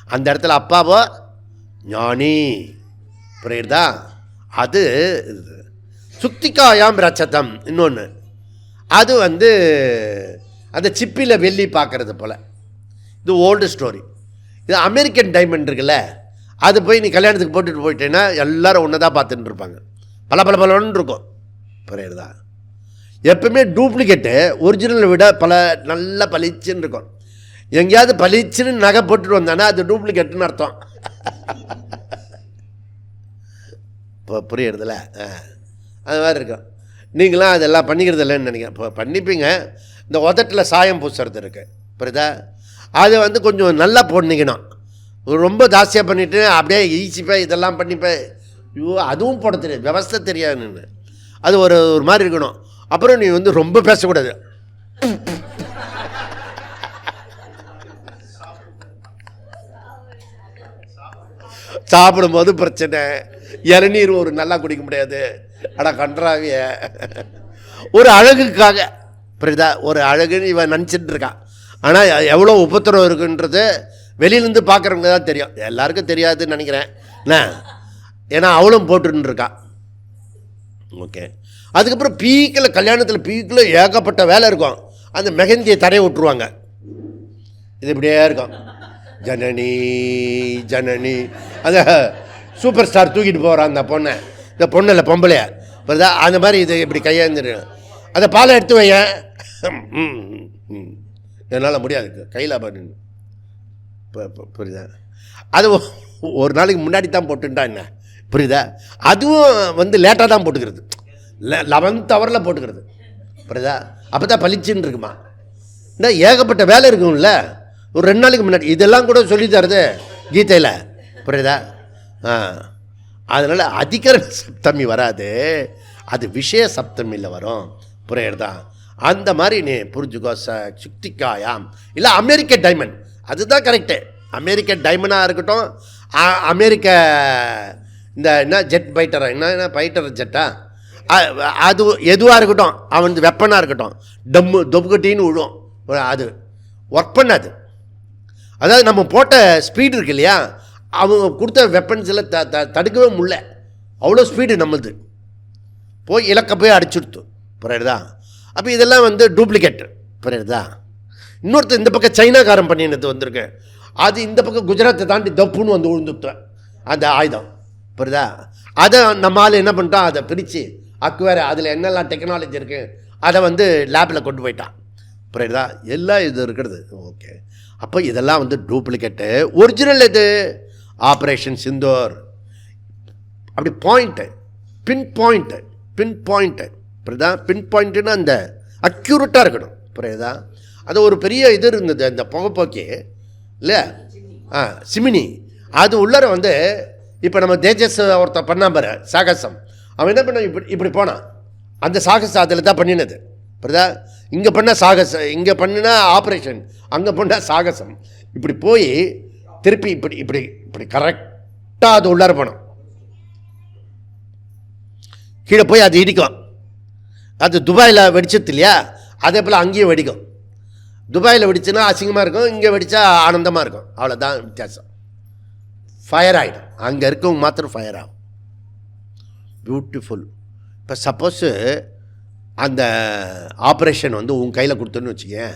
அந்த இடத்துல அப்பாவோ ஞானி, புரியுதா? அது சுக்திகாயாம் ரச்சதம். இன்னொன்று அது வந்து அந்த சிப்பியில் வெள்ளி பார்க்குறது போல். இது ஓல்டு ஸ்டோரி. இது அமெரிக்கன் டைமண்ட் இருக்குல்ல, அது போய் நீ கல்யாணத்துக்கு போட்டுட்டு போயிட்டேன்னா எல்லோரும் ஒன்று தான் பார்த்துட்டு இருப்பாங்க. பலன்னு இருக்கும், புரியுதா? எப்பவுமே டூப்ளிகேட்டு ஒரிஜினலை விட நல்ல பளிச்சுன்னு இருக்கும். எங்கேயாவது பளிச்சுன்னு நகை போட்டுட்டு வந்தானே அது டூப்ளிகேட்டுன்னு அர்த்தம். இப்போ புரியுறதில்ல? அது மாதிரி இருக்கும். நீங்களாம் அதெல்லாம் பண்ணிக்கிறது இல்லைன்னு நினைக்கிறேன். இப்போ பண்ணிப்பீங்க. இந்த உதட்டில் சாயம் பூசுறது இருக்குது, புரியுதா? அதை வந்து கொஞ்சம் நல்லா போடணிக்கணும். ரொம்ப ஜாஸ்தியாக பண்ணிவிட்டு அப்படியே ஈஸிப்பேன் இதெல்லாம் பண்ணிப்பேன். ஐயோ, அதுவும் போட தெரியாது, விவஸ்தை தெரியாதுன்னு. அது ஒரு மாதிரி இருக்கணும். அப்புறம் நீ வந்து ரொம்ப பேசக்கூடாது. சாப்பிடும்போது பிரச்சனை, இளநீர் ஒரு நல்லா குடிக்க முடியாது. ஆனால் கன்றாவிய ஒரு அழகுக்காக, புரியுதா? ஒரு அழகுன்னு இவன் நினச்சிட்டு இருக்கான். ஆனால் எவ்வளோ உபத்திரம் இருக்குன்றது வெளியிலேருந்து பார்க்குறவங்க தான் தெரியும், எல்லாருக்கும் தெரியாதுன்னு நினைக்கிறேன். என்ன, ஏன்னா அவளும் போட்டுன்னு இருக்கான். ஓகே, அதுக்கப்புறம் கல்யாணத்தில் பீக்கில் ஏகப்பட்ட வேலை இருக்கும். அந்த மெஹந்தியை தரையை விட்டுருவாங்க. இது இப்படியே இருக்கும். ஜனனி அந்த சூப்பர் ஸ்டார் தூக்கிட்டு போகிறான் அந்த பொண்ணை. இந்த பொண்ணில் பொம்பளையா, புரியுதா? அந்த மாதிரி இது இப்படி கையாந்துரு. அதை பாலை எடுத்து வையன். என்னால் முடியாது, கையில் பண்ணு. புரியுதா? அது ஒரு நாளைக்கு முன்னாடி தான் போட்டுட்டா என்ன, புரியுதா? அதுவும் வந்து லேட்டாக தான் போட்டுக்கிறது, 11th ஹவரில் போட்டுக்கிறது, புரியுதா? அப்போ தான் பளிச்சுன்னு இருக்குமா. இந்த ஏகப்பட்ட வேலை இருக்கும்ல, ஒரு 2 நாளைக்கு முன்னாடி. இதெல்லாம் கூட சொல்லி தருது கீதையில், புரியுதா? அதனால் அதிகரண சப்தமி வராது, அது விஷய சப்தமியில் வரும், புரியுறதா? அந்த மாதிரி நீ புரிஞ்சுக்கோ. சுக்திகாயாம் இல்லை அமெரிக்க டைமண்ட், அதுதான் கரெக்டு. அமெரிக்க டைமண்டாக இருக்கட்டும், அமெரிக்க இந்த என்ன ஜெட் பைட்டரா, என்ன பைட்டர் ஜெட்டா, அது எதுவாக இருக்கட்டும், அவன் வெப்பனாக இருக்கட்டும், தொப்புக்கட்டின்னு விழும். அது ஒர்க் பண்ணாது. அதாவது நம்ம போட்ட ஸ்பீடு இருக்கு இல்லையா, அவங்க கொடுத்த வெப்பன்ஸில் தடுக்கவே முடியல. அவ்வளோ ஸ்பீடு நம்மளுது போய் இலக்க போய் அடிச்சுடுத்து, புரியுதா? அப்போ இதெல்லாம் வந்து டூப்ளிகேட், புரியுதா? இன்னொருத்தர் இந்த பக்கம் சைனாக்காரன் பண்ணினது வந்திருக்கு, அது இந்த பக்கம் குஜராத்தை தாண்டி தப்புன்னு வந்து விழுந்துட்டேன் அந்த ஆயுதம். புரியுதா? அதை நம்ம ஆள் என்ன பண்ணிட்டான், அதை பிரித்து அக்குவேற அதில் என்னெல்லாம் டெக்னாலஜி இருக்குது அதை வந்து லேபில் கொண்டு போயிட்டான். புரியுதா? எல்லாம் இது இருக்கிறது. ஓகே, அப்போ இதெல்லாம் வந்து டூப்ளிகேட்டு. ஒரிஜினல் எது? ஆப்ரேஷன் சிந்தூர். அப்படி பாயிண்ட்டு, பின் பாயிண்ட்டு. புரியுதா? பின் பாயிண்ட்டுன்னா அந்த அக்யூரேட்டாக இருக்கணும். புரியுதா? அது ஒரு பெரிய இது இருந்தது அந்த புகைப்போக்கி இல்லை, சிமினி. அது உள்ளர வந்து இப்போ நம்ம தேஜஸ் ஒருத்தர் பண்ணா பாரு சாகசம், அவன் என்ன பண்ண இப்படி போனான், அந்த சாகசம் அதில் தான் பண்ணினது. புரியுதா? இங்கே பண்ண சாகசம், இங்கே பண்ணினா ஆப்ரேஷன், அங்கே பண்ணால் சாகசம். இப்படி போய் திருப்பி இப்படி கரெக்டாக அது உள்ளார போனோம், கீழே போய் அது இடிக்கும். அது துபாயில் வெடிச்சது இல்லையா, அதே போல் அங்கேயும் வெடிக்கும். துபாயில் வெடிச்சுன்னா அசிங்கமாக இருக்கும், இங்கே வெடித்தா ஆனந்தமாக இருக்கும். அவ்வளோதான் வித்தியாசம். ஃபயர் ஆகிடும், அங்கே இருக்கவங்க மாத்திரம் ஃபயர் ஆகும். பியூட்டிஃபுல். இப்போ சப்போஸு அந்த ஆப்ரேஷன் வந்து உன் கையில் கொடுத்தோன்னு வச்சுக்கேன்,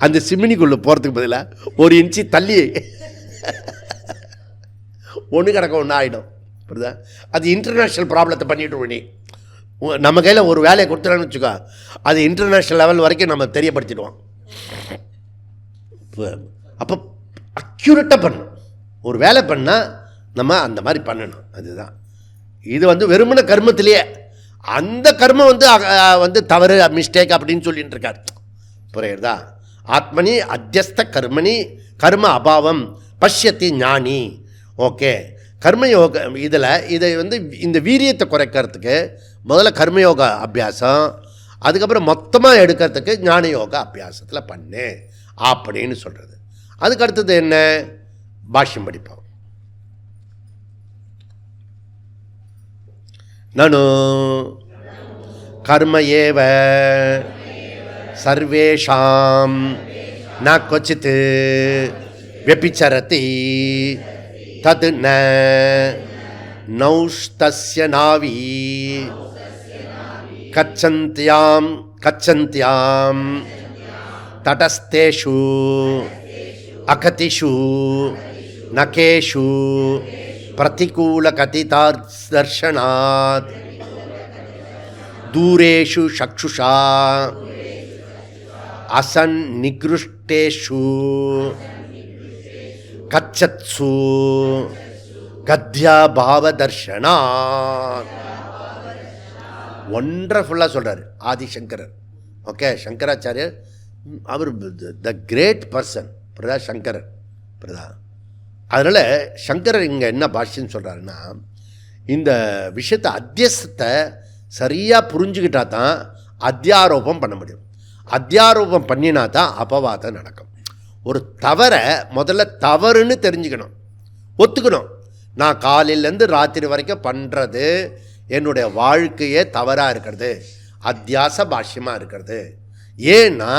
அந்த சிமினிக்குள்ளே போகிறதுக்கு பதிலாக 1 இன்ச்சு தள்ளி ஒன்று கிடக்க ஒன்று ஆகிடும். புரியுதா? அது இன்டர்நேஷ்னல் ப்ராப்ளத்தை பண்ணிவிட்டு நீ நம்ம கையில் ஒரு வேலையை கொடுத்துறான்னு வச்சுக்கோ, அது இன்டர்நேஷ்னல் லெவல் வரைக்கும் நம்ம தெரியப்படுத்திடுவோம். அப்போ அக்யூரேட்டாக பண்ணணும். ஒரு வேலை பண்ணால் நம்ம அந்த மாதிரி பண்ணணும். அதுதான் இது வந்து வெறுமன கர்மத்திலேயே அந்த கர்மம் வந்து தவறு, மிஸ்டேக் அப்படின்னு சொல்லிட்டு இருக்கார். புரியுறதா? ஆத்மனி அத்தியஸ்த கர்மணி கர்ம அபாவம் பஷ்யத்தி ஞானி. ஓகே, கர்மயோக இதை வந்து இந்த வீரியத்தை குறைக்கிறதுக்கு முதல்ல கர்மயோக அபியாசம், அதுக்கப்புறம் மொத்தமாக எடுக்கிறதுக்கு ஞான யோக அபியாசத்தில் பண்ணு அப்படின்னு சொல்கிறது. அதுக்கு அடுத்தது என்ன? பாஷ்யம் படிப்போம். நனு கர்ம ஏவ சர்வேஷாம் ந क्वचित् व्यभिचरति तद् न नौष्तस्य नावी कच्छन्त्यां तटस्थेषु अकतिषु नकेषु प्रतिकूलकथितादर्शनात् दूरेषु चक्षुषा असन्निकृष्टेषु कच्छत्सु கத்யாபாவதர்ஷனாத். ஒண்டர்ஃபுல்லாக சொல்கிறார் ஆதிசங்கரர். Okay, Sankaracharyar our the great person. Brata சங்கரர் பிரதா. அதனால் சங்கரர் இங்கே என்ன பாஷ்யன்னு சொல்கிறாருன்னா, இந்த விஷயத்தை அத்தியஸ்தத்தை சரியாக புரிஞ்சுக்கிட்டா தான் அத்தியாரோபம் பண்ண முடியும். அத்தியாரோபம் பண்ணினா தான் அபவாதம் நடக்கும். ஒரு தவறை முதல்ல தவறுன்னு தெரிஞ்சுக்கணும், ஒத்துக்கணும். நான் காலையிலேருந்து ராத்திரி வரைக்கும் பண்ணுறது என்னுடைய வாழ்க்கையே தவறாக இருக்கிறது, அத்தியாச பாஷ்யமாக இருக்கிறது. ஏன்னா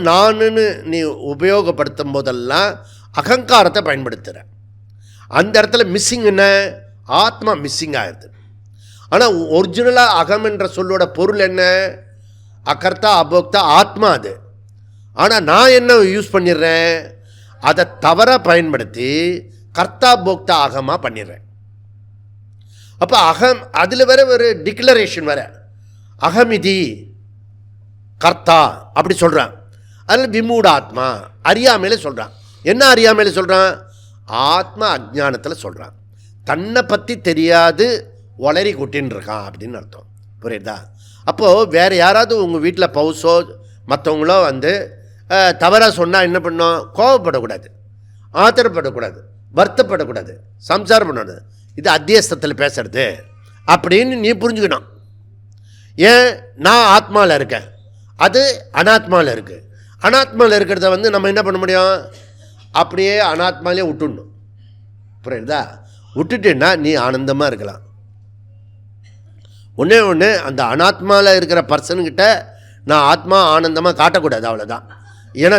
நானுன்னு நீ உபயோகப்படுத்தும் போதெல்லாம் அகங்காரத்தை பயன்படுத்துகிறேன். அந்த இடத்துல மிஸ்ஸிங் என்ன? ஆத்மா மிஸ்ஸிங் ஆகிடுது. ஆனால் ஒரிஜினலாக அகம் என்ற சொல்லோட பொருள் என்ன? அகர்த்தா அபோக்தா ஆத்மா அது. ஆனால் நான் என்ன யூஸ் பண்ணிடுறேன்? அதை தவறாக பயன்படுத்தி கர்த்தா போக்தா அகமாக பண்ணிடுறேன். அப்போ அகம் அதில் வேற ஒரு டிக்ளரேஷன் வேற, அகமிதி கர்த்தா அப்படி சொல்கிறான். அதில் விமூட ஆத்மா அறியாமையில் சொல்கிறான். என்ன அறியாமையில் சொல்கிறான்? ஆத்மா அஜ்ஞானத்தில் சொல்கிறான். தன்னை பற்றி தெரியாது ஒளரி கொட்டின்னு இருக்கான் அப்படின்னு அர்த்தம். புரியுதா? அப்போது வேறு யாராவது உங்கள் வீட்டில் பவுஸோ மற்றவங்களோ வந்து தவறாக சொன்னால் என்ன பண்ணோம்? கோபப்படக்கூடாது, ஆத்திரப்படக்கூடாது, வருத்தப்படக்கூடாது, சம்சாரம் பண்ணக்கூடாது. இது அத்தியஸ்தத்தில் பேசுறது அப்படின்னு நீ புரிஞ்சுக்கணும். ஏன்? நான் ஆத்மாவில் இருக்கேன், அது அனாத்மாவில் இருக்குது. அனாத்மாவில் இருக்கிறத வந்து நம்ம என்ன பண்ண முடியும்? அப்படியே அனாத்மாலே விட்டுடணும். புரியுதா? விட்டுட்டேன்னா நீ ஆனந்தமாக இருக்கலாம். ஒன்று அந்த அனாத்மாவில் இருக்கிற பர்சன்கிட்ட நான் ஆத்மா ஆனந்தமாக காட்டக்கூடாது, அவ்வளோதான். ஏன்னா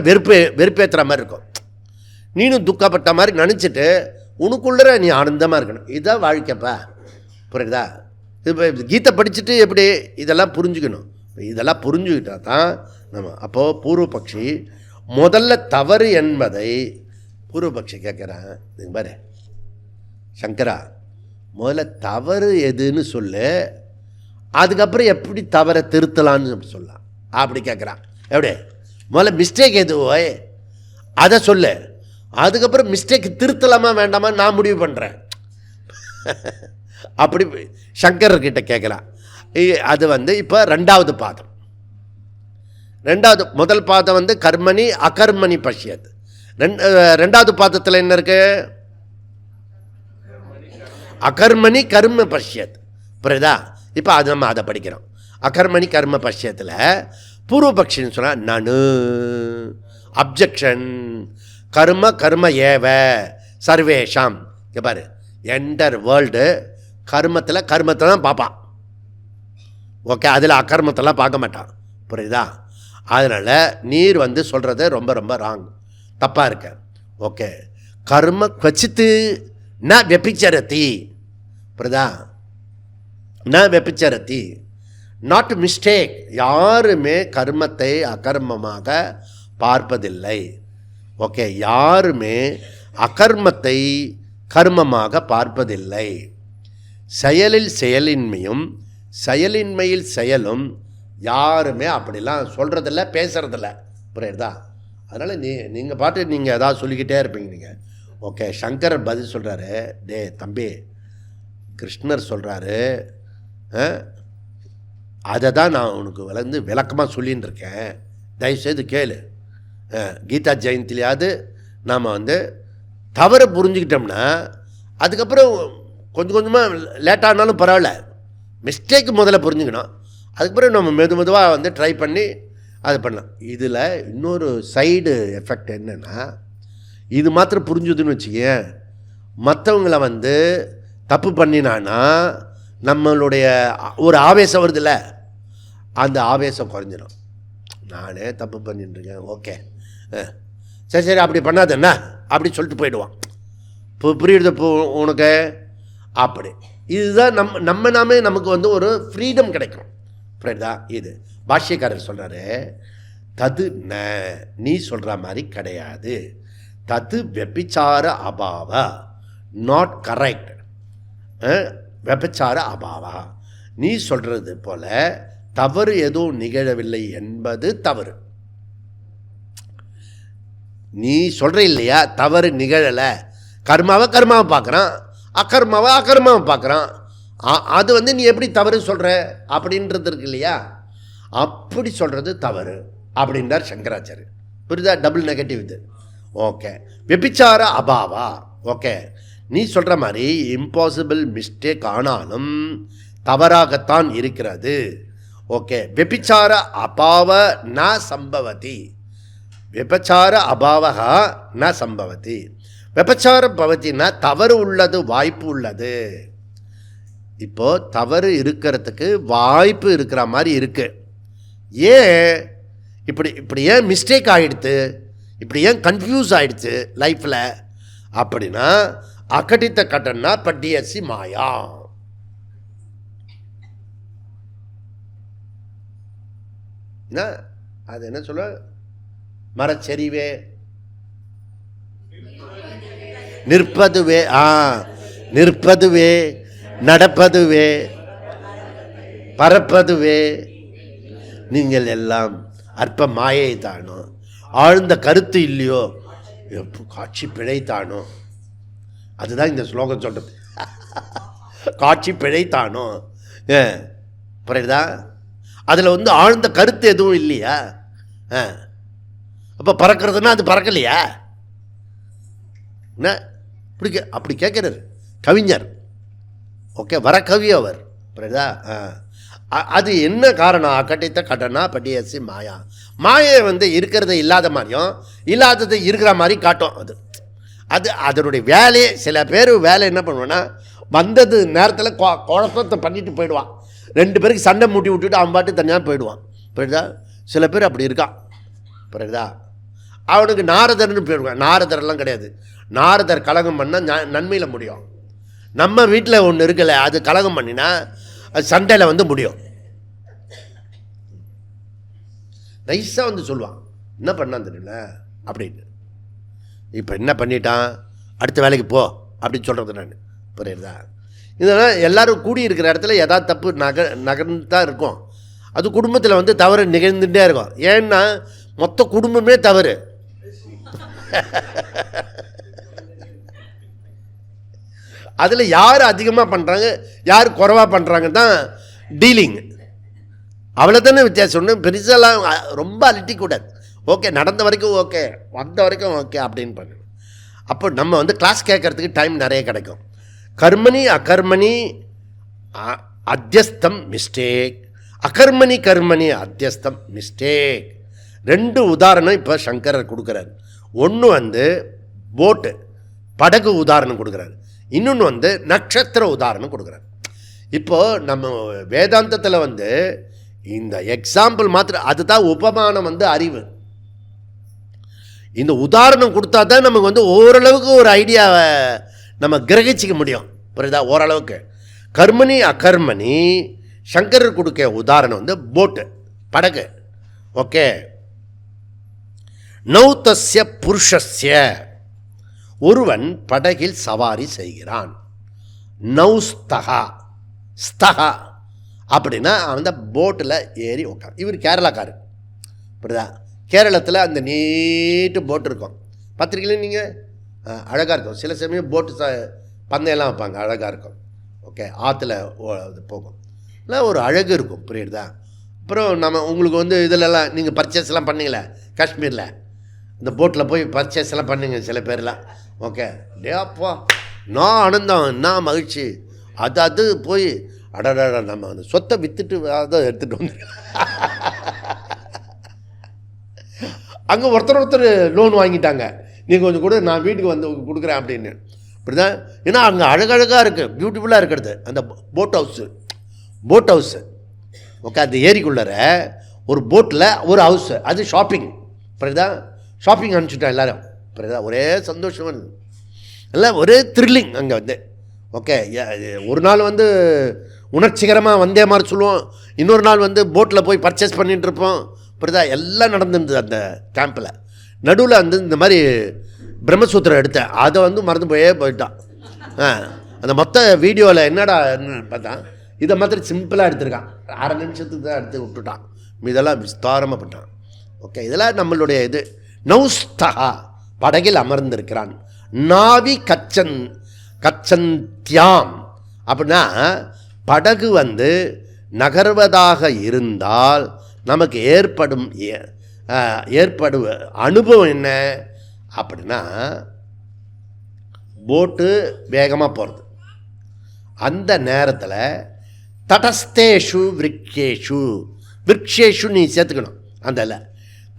வெறுப்பேற்றுற மாதிரி இருக்கும். நீனும் துக்கப்பட்ட மாதிரி நினச்சிட்டு உனக்குள்ளே நீ ஆனந்தமாக இருக்கணும். இதுதான் வாழ்க்கைப்பா. புரியுதா? இப்போ கீதை படிச்சுட்டு எப்படி இதெல்லாம் புரிஞ்சுக்கணும். இதெல்லாம் புரிஞ்சுக்கிட்டா தான் நம்ம. அப்போது பூர்வபக்ஷி முதல்ல தவறு என்பதை பூர்வபக்ஷி கேட்குறான். நீங்கள் பாரு சங்கரா, முதல்ல தவறு எதுன்னு சொல்லு, அதுக்கப்புறம் எப்படி தவறை திருத்தலான்னு சொல்லலாம் அப்படி கேட்குறான். எப்படி முதல்ல மிஸ்டேக் எதுவோ அதை சொல்லு, அதுக்கப்புறம் மிஸ்டேக் திருத்தலாமா வேண்டாமா நான் முடிவு பண்ணுறேன். அப்படி சங்கரர்கிட்ட கேட்குறான். அது இப்போ ரெண்டாவது பாதம். முதல் பாதம் கர்மணி அகர்மணி பஷ்யத். ரெண்டாவது பாதத்தில் என்ன இருக்கு? அகர்மணி கர்ம பஷ்யத். புரியுதா? இப்போ அது நம்ம அதை படிக்கிறோம். அகர்மணி கர்ம பஷ்யத்தில் பூர்வபக்ஷின்னு சொன்னால் நனு அப்ஜெக்ஷன் கர்ம ஏவ சர்வேஷாம். இங்கே பாரு, என்டர் வேர்ல்டு கர்மத்தை தான் பார்ப்பான். ஓகே, அதில் அக்கர்மத்தெல்லாம் பார்க்க மாட்டான். புரியுதா? அதனால் நீர் சொல்கிறது ரொம்ப ரொம்ப ராங், தப்பாக இருக்க. ஓகே, கர்ம குவச்சித்து ந வெப்பிச்சரத்தி. புரியுதா? ந வெப்பிச்சரத்தி, நாட் மிஸ்டேக். யாருமே கர்மத்தை அகர்மமாக பார்ப்பதில்லை. ஓகே, யாருமே அகர்மத்தை கர்மமாக பார்ப்பதில்லை. செயலில் செயலின்மையும் செயலின்மையில் செயலும் யாருமே அப்படிலாம் சொல்கிறதில்ல, பேசுகிறதில்ல. புரியுதா? அதனால் நீங்கள் பாட்டு நீங்கள் ஏதாவது சொல்லிக்கிட்டே இருப்பீங்க நீங்கள். ஓகே, சங்கரர் பதில் சொல்கிறாரு, டே தம்பி, கிருஷ்ணர் சொல்கிறாரு, அதை தான் நான் உனக்கு விளக்கமாக சொல்லின்னு இருக்கேன், தயவுசெய்து கேளு. கீதா ஜெயந்திலையாவது நாம் தவறை புரிஞ்சுக்கிட்டோம்னா அதுக்கப்புறம் கொஞ்சம் கொஞ்சமாக லேட்டானாலும் பரவாயில்ல, மிஸ்டேக்கு முதல்ல புரிஞ்சுக்கணும். அதுக்கப்புறம் நம்ம மெதுவாக ட்ரை பண்ணி அது பண்ணலாம். இதில் இன்னொரு சைடு எஃபெக்ட் என்னென்னா, இது மாத்திரம் புரிஞ்சுதுன்னு வச்சுக்கேன், மற்றவங்களை தப்பு பண்ணினான்னா நம்மளுடைய ஒரு ஆவேசம் வருதில்ல, அந்த ஆவேசம் குறைஞ்சிடும். நானே தப்பு பண்ணிட்டுருக்கேன், ஓகே சரி அப்படி பண்ணாதண்ணா அப்படி சொல்லிட்டு போயிடுவான். புரியுது உனக்கு? அப்படி இதுதான் நாமே நமக்கு ஒரு ஃப்ரீடம் கிடைக்கும். புரியுதா? இது பாஷ்யக்காரர் சொல்கிறாரு, தது ந, நீ சொல்கிற மாதிரி கிடையாது. தது வெபிச்சார அபாவா, நாட் கரெக்ட். வெபச்சார அபாவா, நீ சொல்கிறது போல தவறு எதுவும் நிகழவில்லை என்பது தவறு. நீ சொல்கிற இல்லையா, தவறு நிகழலை, கர்மாவை பார்க்குறான், அகர்மாவை பார்க்குறான். அது நீ எப்படி தவறு சொல்கிற அப்படின்றது இருக்கு இல்லையா, அப்படி சொல்கிறது தவறு அப்படின்றார் சங்கராச்சாரியர். புரியுதா? டபுள் நெகட்டிவ் இது. ஓகே, வெபிச்சார அபாவா. ஓகே, நீ சொல்கிற மாதிரி இம்பாசிபிள் மிஸ்டேக் ஆனாலும் தவறாகத்தான் இருக்கிறது. ஓகே, வெபிச்சார அபாவ ந சம்பவதி. விபச்சார அபாவக ந சம்பவதி. விபச்சாரம் பவத்தின்னா தவறு உள்ளது, வாய்ப்பு உள்ளது. இப்போது தவறு இருக்கிறதுக்கு வாய்ப்பு இருக்கிற மாதிரி இருக்குது. ஏன் இப்படி ஏன் மிஸ்டேக் ஆகிடுது, இப்படி ஏன் கன்ஃபியூஸ் ஆகிடுச்சு லைஃப்பில் அப்படின்னா, அகட்டித்த கட்டன்னா பட்டியசி மாயா. அது என்ன சொல்ல, மரச்செறிவே நிற்பதுவே, நிற்பதுவே, நடப்பதுவே, பறப்பதுவே, நீங்கள் எல்லாம் அற்ப மாயை தானோ, ஆழ்ந்த கருத்து இல்லையோ, காட்சி பிழை தானோ. அதுதான் இந்த ஸ்லோகம் சொல்கிறது. காட்சி பிழை தானோ. புரியுதா? அதில் ஆழ்ந்த கருத்து எதுவும் இல்லையா? அப்போ பறக்கிறதுனா அது பறக்கலையா? என்ன அப்படி கேட்குறாரு கவிஞர். ஓகே, வரக்கவி அவர். புரியுதா? அது என்ன காரணம்? அக்கட்டித்த கடனா பட்டியசி மாயா. மாயை இருக்கிறத இல்லாத மாதிரியும் இல்லாததை இருக்கிற மாதிரி காட்டும். அது அதனுடைய வேலையே. சில பேர் வேலை என்ன பண்ணுவேன்னா, வந்தது நேரத்தில் குழப்பத்தை பண்ணிட்டு போயிடுவான். 2 பேருக்கு சண்டை மூட்டி விட்டுட்டு அவன் பாட்டு தனியாக போயிடுவான். புரியுதா? சில பேர் அப்படி இருக்கான். புரியுதா? அவனுக்கு நாரதர்னு போயிடுவான். நாரதர்லாம் கிடையாது. நாரதர் கலகம் பண்ணால் நன்மையில் முடியும். நம்ம வீட்டில் ஒன்று இருக்கலை, அது கலகம் பண்ணினா அது சண்டையில் முடியும். நைஸாக வந்து சொல்லுவான், என்ன பண்ணான் தெரியல அப்படின்னு. இப்போ என்ன பண்ணிட்டான், அடுத்த வேலைக்கு போ அப்படின்னு சொல்கிறது நான். புரியுதா? இதெல்லாம் எல்லோரும் கூடி இருக்கிற இடத்துல எதாவது தப்பு நகர்ந்து தான் இருக்கும். அது குடும்பத்தில் வந்து தவறு நிகழ்ந்துகிட்டே இருக்கும். ஏன்னா மொத்த குடும்பமே தவறு. அதில் யார் அதிகமாக பண்ணுறாங்க யார் குறைவாக பண்ணுறாங்க தான் டீலிங். அவ்வளோ தானே வித்தியாசம். ஒன்று பெருசாலாம் ரொம்ப அலட்டிக்கூடாது. ஓகே, நடந்த வரைக்கும் ஓகே, வந்த வரைக்கும் ஓகே அப்படின்னு பண்ணணும். அப்போ நம்ம வந்து கிளாஸ் கேட்குறதுக்கு டைம் நிறைய கிடைக்கும். கர்மணி அகர்மணி அத்தியஸ்தம் மிஸ்டேக், அகர்மணி கர்மணி அத்தியஸ்தம் மிஸ்டேக். 2 உதாரணம் இப்போ சங்கரர் கொடுக்குறாரு. ஒன்று வந்து போட்டு படகு உதாரணம் கொடுக்குறாரு, இன்னொன்று வந்து நட்சத்திர உதாரணம் கொடுக்குறாரு. இப்போது நம்ம வேதாந்தத்தில் வந்து இந்த எக்ஸாம்பிள் மாத்திரம், அதுதான் உபமானம் வந்து அறிவு. இந்த உதாரணம் கொடுத்தா தான் நமக்கு வந்து ஓரளவுக்கு ஒரு ஐடியாவை நம்ம கிரகிச்சிக்க முடியும். புரியுதா? ஓரளவுக்கு. கர்மணி அகர்மணி சங்கரர் கொடுக்க உதாரணம் வந்து போட்டு படகு. ஓகே. நௌதஸ்ய புருஷஸ்ய, ஒருவன் படகில் சவாரி செய்கிறான். நௌஸ்தகா, ஸ்தகா அப்படின்னா அந்த போட்டில் ஏறி உட்கார். இவர் கேரளாக்காரு. புரியுதா? கேரளத்தில் அந்த நீட்டு போட்டு இருக்கும். பார்த்துருக்கீங்களா நீங்கள்? அழகாக இருக்கும். சில சமயம் போட்டு பந்தயம்லாம் வைப்பாங்க, அழகாக இருக்கும். ஓகே, ஆற்றுல இது போகும், இல்லை ஒரு அழகு இருக்கும். புரியுதா? அப்புறம் நம்ம உங்களுக்கு வந்து இதிலலாம் நீங்கள் பர்ச்சேஸ்லாம் பண்ணீங்களே காஷ்மீரில், இந்த போட்டில் போய் பர்ச்சேஸ்லாம் பண்ணுங்க சில பேர்லாம். ஓகே, டேப்பா நான் ஆனந்தம், என்ன மகிழ்ச்சி. அது போய் அடடா நம்ம அந்த சொத்தை விற்றுட்டு அதை எடுத்துகிட்டு வந்து அங்கே ஒருத்தர் லோன் வாங்கிட்டாங்க, நீங்கள் கொஞ்சம் கூட நான் வீட்டுக்கு வந்து கொடுக்குறேன் அப்படின்னு. இப்படி தான். ஏன்னா அங்கே அழகழகாக இருக்குது, பியூட்டிஃபுல்லாக இருக்கிறது அந்த போட் ஹவுஸு. ஓகே, அந்த ஏரிக்குள்ளற ஒரு போட்டில் ஒரு ஹவுஸு, அது ஷாப்பிங். புரியுதா? ஷாப்பிங் அனுப்பிச்சுட்டேன் எல்லோரும். புரியுதா? ஒரே சந்தோஷமாக இருந்தது, எல்லாம் ஒரே த்ரில்லிங் அங்கே வந்து. ஓகே, ஒரு நாள் வந்து உணர்ச்சிகரமாக வந்தே மாதிரி சொல்லுவோம், இன்னொரு நாள் வந்து போட்டில் போய் பர்ச்சேஸ் பண்ணிகிட்டு இருப்போம். புரியுதா? எல்லாம் நடந்துருந்தது அந்த கேம்பில். நடுவில் வந்து இந்த மாதிரி பிரம்மசூத்திரம் எடுத்தேன், அதை வந்து மறந்து போயிட்டான். அந்த மொத்த வீடியோவில் என்னடா பார்த்தா இதை மாதிரி சிம்பிளாக எடுத்திருக்கான், 1/2 நிமிஷத்துக்கு தான் எடுத்து விட்டுட்டான், இதெல்லாம் விஸ்தாரமாக பண்ணிட்டான். ஓகே, இதெல்லாம் நம்மளுடைய இது. நௌஸ்தகா, படகில் அமர்ந்திருக்கிறான். நாவி கச்சந்தியாம் அப்படின்னா படகு வந்து நகர்வதாக இருந்தால் நமக்கு ஏற்படும் அனுபவம் என்ன அப்படின்னா, போட்டு வேகமாக போகிறது. அந்த நேரத்தில் தடஸ்தேஷு விரக்ஷேஷு நீ சேர்த்துக்கணும். அந்த இல்லை,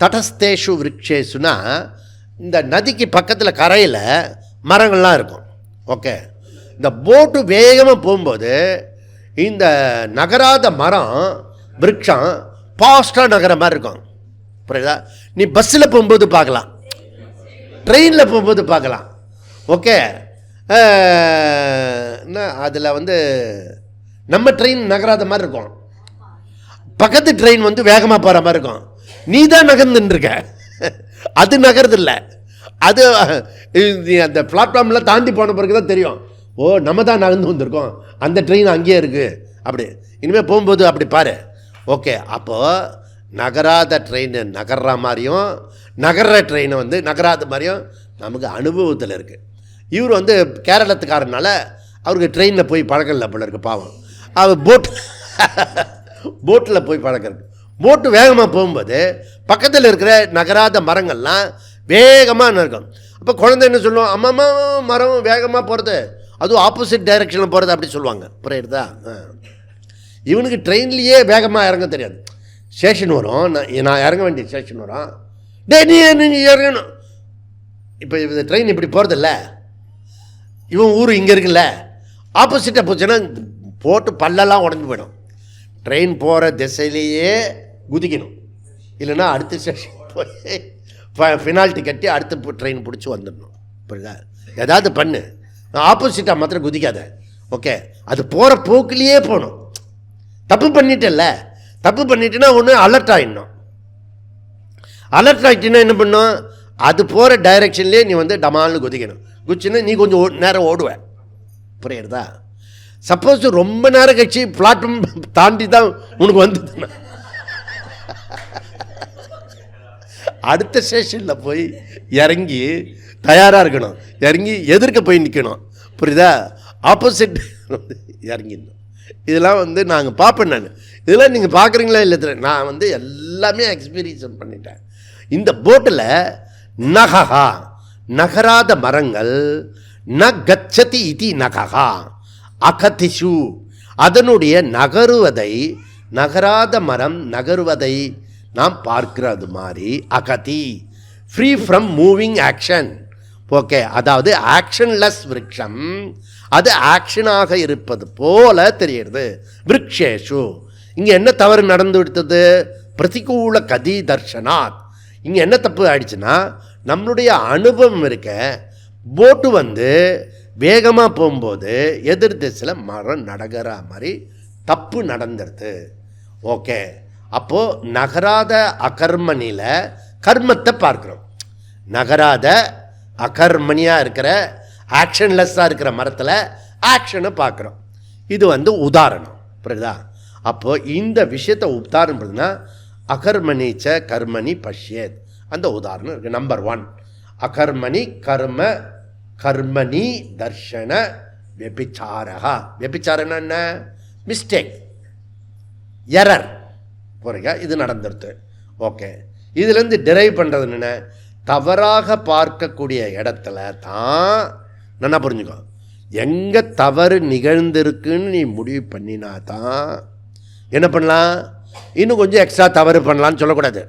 தடஸ்தேஷு விரக்ஷேஷுனா இந்த நதிக்கு பக்கத்தில் கரையில் மரங்கள்லாம் இருக்கும். ஓகே, இந்த போட்டு வேகமாக போகும்போது இந்த நகராத மரம் விரக்ஷம் ஃபாஸ்ட்டாக நகர மாதிரி இருக்கும். புரியுதா? நீ பஸ்ஸில் போகும்போது பார்க்கலாம், ட்ரெயினில் போகும்போது பார்க்கலாம். ஓகே, அதில் வந்து நம்ம ட்ரெயின் நகராத மாதிரி இருக்கும், பக்கத்து ட்ரெயின் வந்து வேகமாக போகிற மாதிரி இருக்கும். நீ தான் நகர்ந்துருக்க, அது நகர்தில்லை. அது அந்த பிளாட்ஃபார்மில் தாண்டி போன பிறகு தான் தெரியும், ஓ நம்ம தான் நகர்ந்து வந்திருக்கோம், அந்த ட்ரெயின் அங்கேயே இருக்குது. அப்படி இனிமேல் போகும்போது அப்படி பாரு. ஓகே, அப்போது நகராத ட்ரெயின் நகர்ற மாதிரியும் நகர்ற ட்ரெயினை வந்து நகராத மாதிரியும் நமக்கு அனுபவத்தில் இருக்குது. இவர் வந்து கேரளத்துக்காரனால அவருக்கு ட்ரெயினில் போய் பழக்கம் இல்லை போல இருக்குது, பாவம். அவர் போட்டில் போய் பழக்கம் இருக்குது. போட்டு வேகமாக போகும்போது பக்கத்தில் இருக்கிற நகராத மரங்கள்லாம் வேகமாக இருக்கும். அப்போ குழந்தை என்ன சொல்லுவோம், அம்மா மரம் வேகமாக போகிறது, அதுவும் ஆப்போசிட் டைரெக்ஷனில் போகிறது அப்படி சொல்லுவாங்க. புரியுறதா? இவனுக்கு ட்ரெயின்லேயே வேகமாக இறங்க தெரியாது. ஸ்டேஷன் வரும், நான் இறங்க வேண்டிய ஸ்டேஷன் வரும், நீ இறங்கணும். இப்போ இந்த ட்ரெயின் இப்படி போகிறதில்ல, இவன் ஊர் இங்கே இருக்குல்ல, ஆப்போசிட்டாக போச்சுன்னா போட்டு பல்லெல்லாம் உடஞ்சி போயிடும். ட்ரெயின் போகிற திசையிலேயே குதிக்கணும், இல்லைன்னா அடுத்த ஸ்டேஷன் போய் ஃபினால்ட்டி கட்டி அடுத்த ட்ரெயின் பிடிச்சி வந்துடணும். புரியுதா? ஏதாவது பண்ணு, ஆப்போசிட்டாக மாத்திரம் குதிக்காத. ஓகே, அது போகிற போக்கிலேயே போகணும். தப்பு பண்ணிட்டல, தப்பு பண்ணிட்டுன்னா ஒன்று அலர்ட் ஆகிடணும். அலர்ட் ஆகிட்டீங்கன்னா என்ன பண்ணும், அது போகிற டைரெக்ஷன்லேயே நீ வந்து டமால்னு குதிக்கணும். குதிச்சுன்னா நீ கொஞ்சம் நேரம் ஓடுவ. புரியுறதா? சப்போஸ் ரொம்ப நேரம் கழிச்சு பிளாட்ஃபார்ம் தாண்டி தான் உனக்கு வந்ததுன்னா அடுத்த ஸ்டேஷனில் போய் இறங்கி தயாராக இருக்கணும். இறங்கி எதிர்க்க போய் நிற்கணும். புரியுதா? ஆப்போசிட் இறங்கிடணும். இதெல்லாம் வந்து நாங்கள் பார்ப்பேன். நான் இதெல்லாம் நீங்கள் பார்க்குறீங்களா இல்லை, நான் வந்து எல்லாமே எக்ஸ்பீரியன்ஸ் பண்ணிட்டேன். இந்த போட்டில் நகஹா, நகராத மரங்கள், ந கச்சதி இதி நகஹா அகதிஷு, அதனுடைய நகருவதை, நகராத மரம் நகருவதை நாம் பார்க்கிறது மாதிரி அகதி, free from moving action. Okay, அதாவது ஆக்ஷன்லெஸ் விருட்சம், அது ஆக்ஷனாக இருப்பது போல தெரியுது. விருட்சேஷு, இங்கே என்ன தவறு நடந்து விடுத்தது? பிரதிகூல கதி தர்ஷனாத். இங்கே என்ன தப்பு ஆயிடுச்சுன்னா, நம்மளுடைய அனுபவம் இருக்க, போட்டு வந்து வேகமாக போகும்போது எதிர் திசையில் மரம் நடக்கிற மாதிரி தப்பு நடந்துடுது. ஓகே, அப்போது நகராத அகர்மணியில் கர்மத்தை பார்க்குறோம். நகராத அகர்மணியாக இருக்கிற, ஆக்ஷன்லெஸ்ஸாக இருக்கிற மரத்தில் ஆக்ஷனை பார்க்குறோம். இது வந்து உதாரணம். புரியுதா? அப்போது இந்த விஷயத்தை உதாரணம் பண்ணுன்னா, அகர்மணிச்ச கர்மணி பஷ்யேத், அந்த உதாரணம் இருக்குது. நம்பர் 1, அகர்மணி கர்ம கர்மணி தர்ஷன வெபிச்சாரா. வெபிச்சாரன்னா என்ன? Mistake, error. புரியுங்க? இது நடந்துருது. ஓகே, இதுலேருந்து டிரைவ் பண்ணுறது என்ன? தவறாக பார்க்கக்கூடிய இடத்துல தான் நல்லா புரிஞ்சுக்கோ, எங்கே தவறு நிகழ்ந்திருக்குன்னு நீ முடிவு பண்ணினா தான் என்ன பண்ணலாம், இன்னும் கொஞ்சம் எக்ஸ்ட்ரா தவறு பண்ணலான்னு சொல்லக்கூடாது,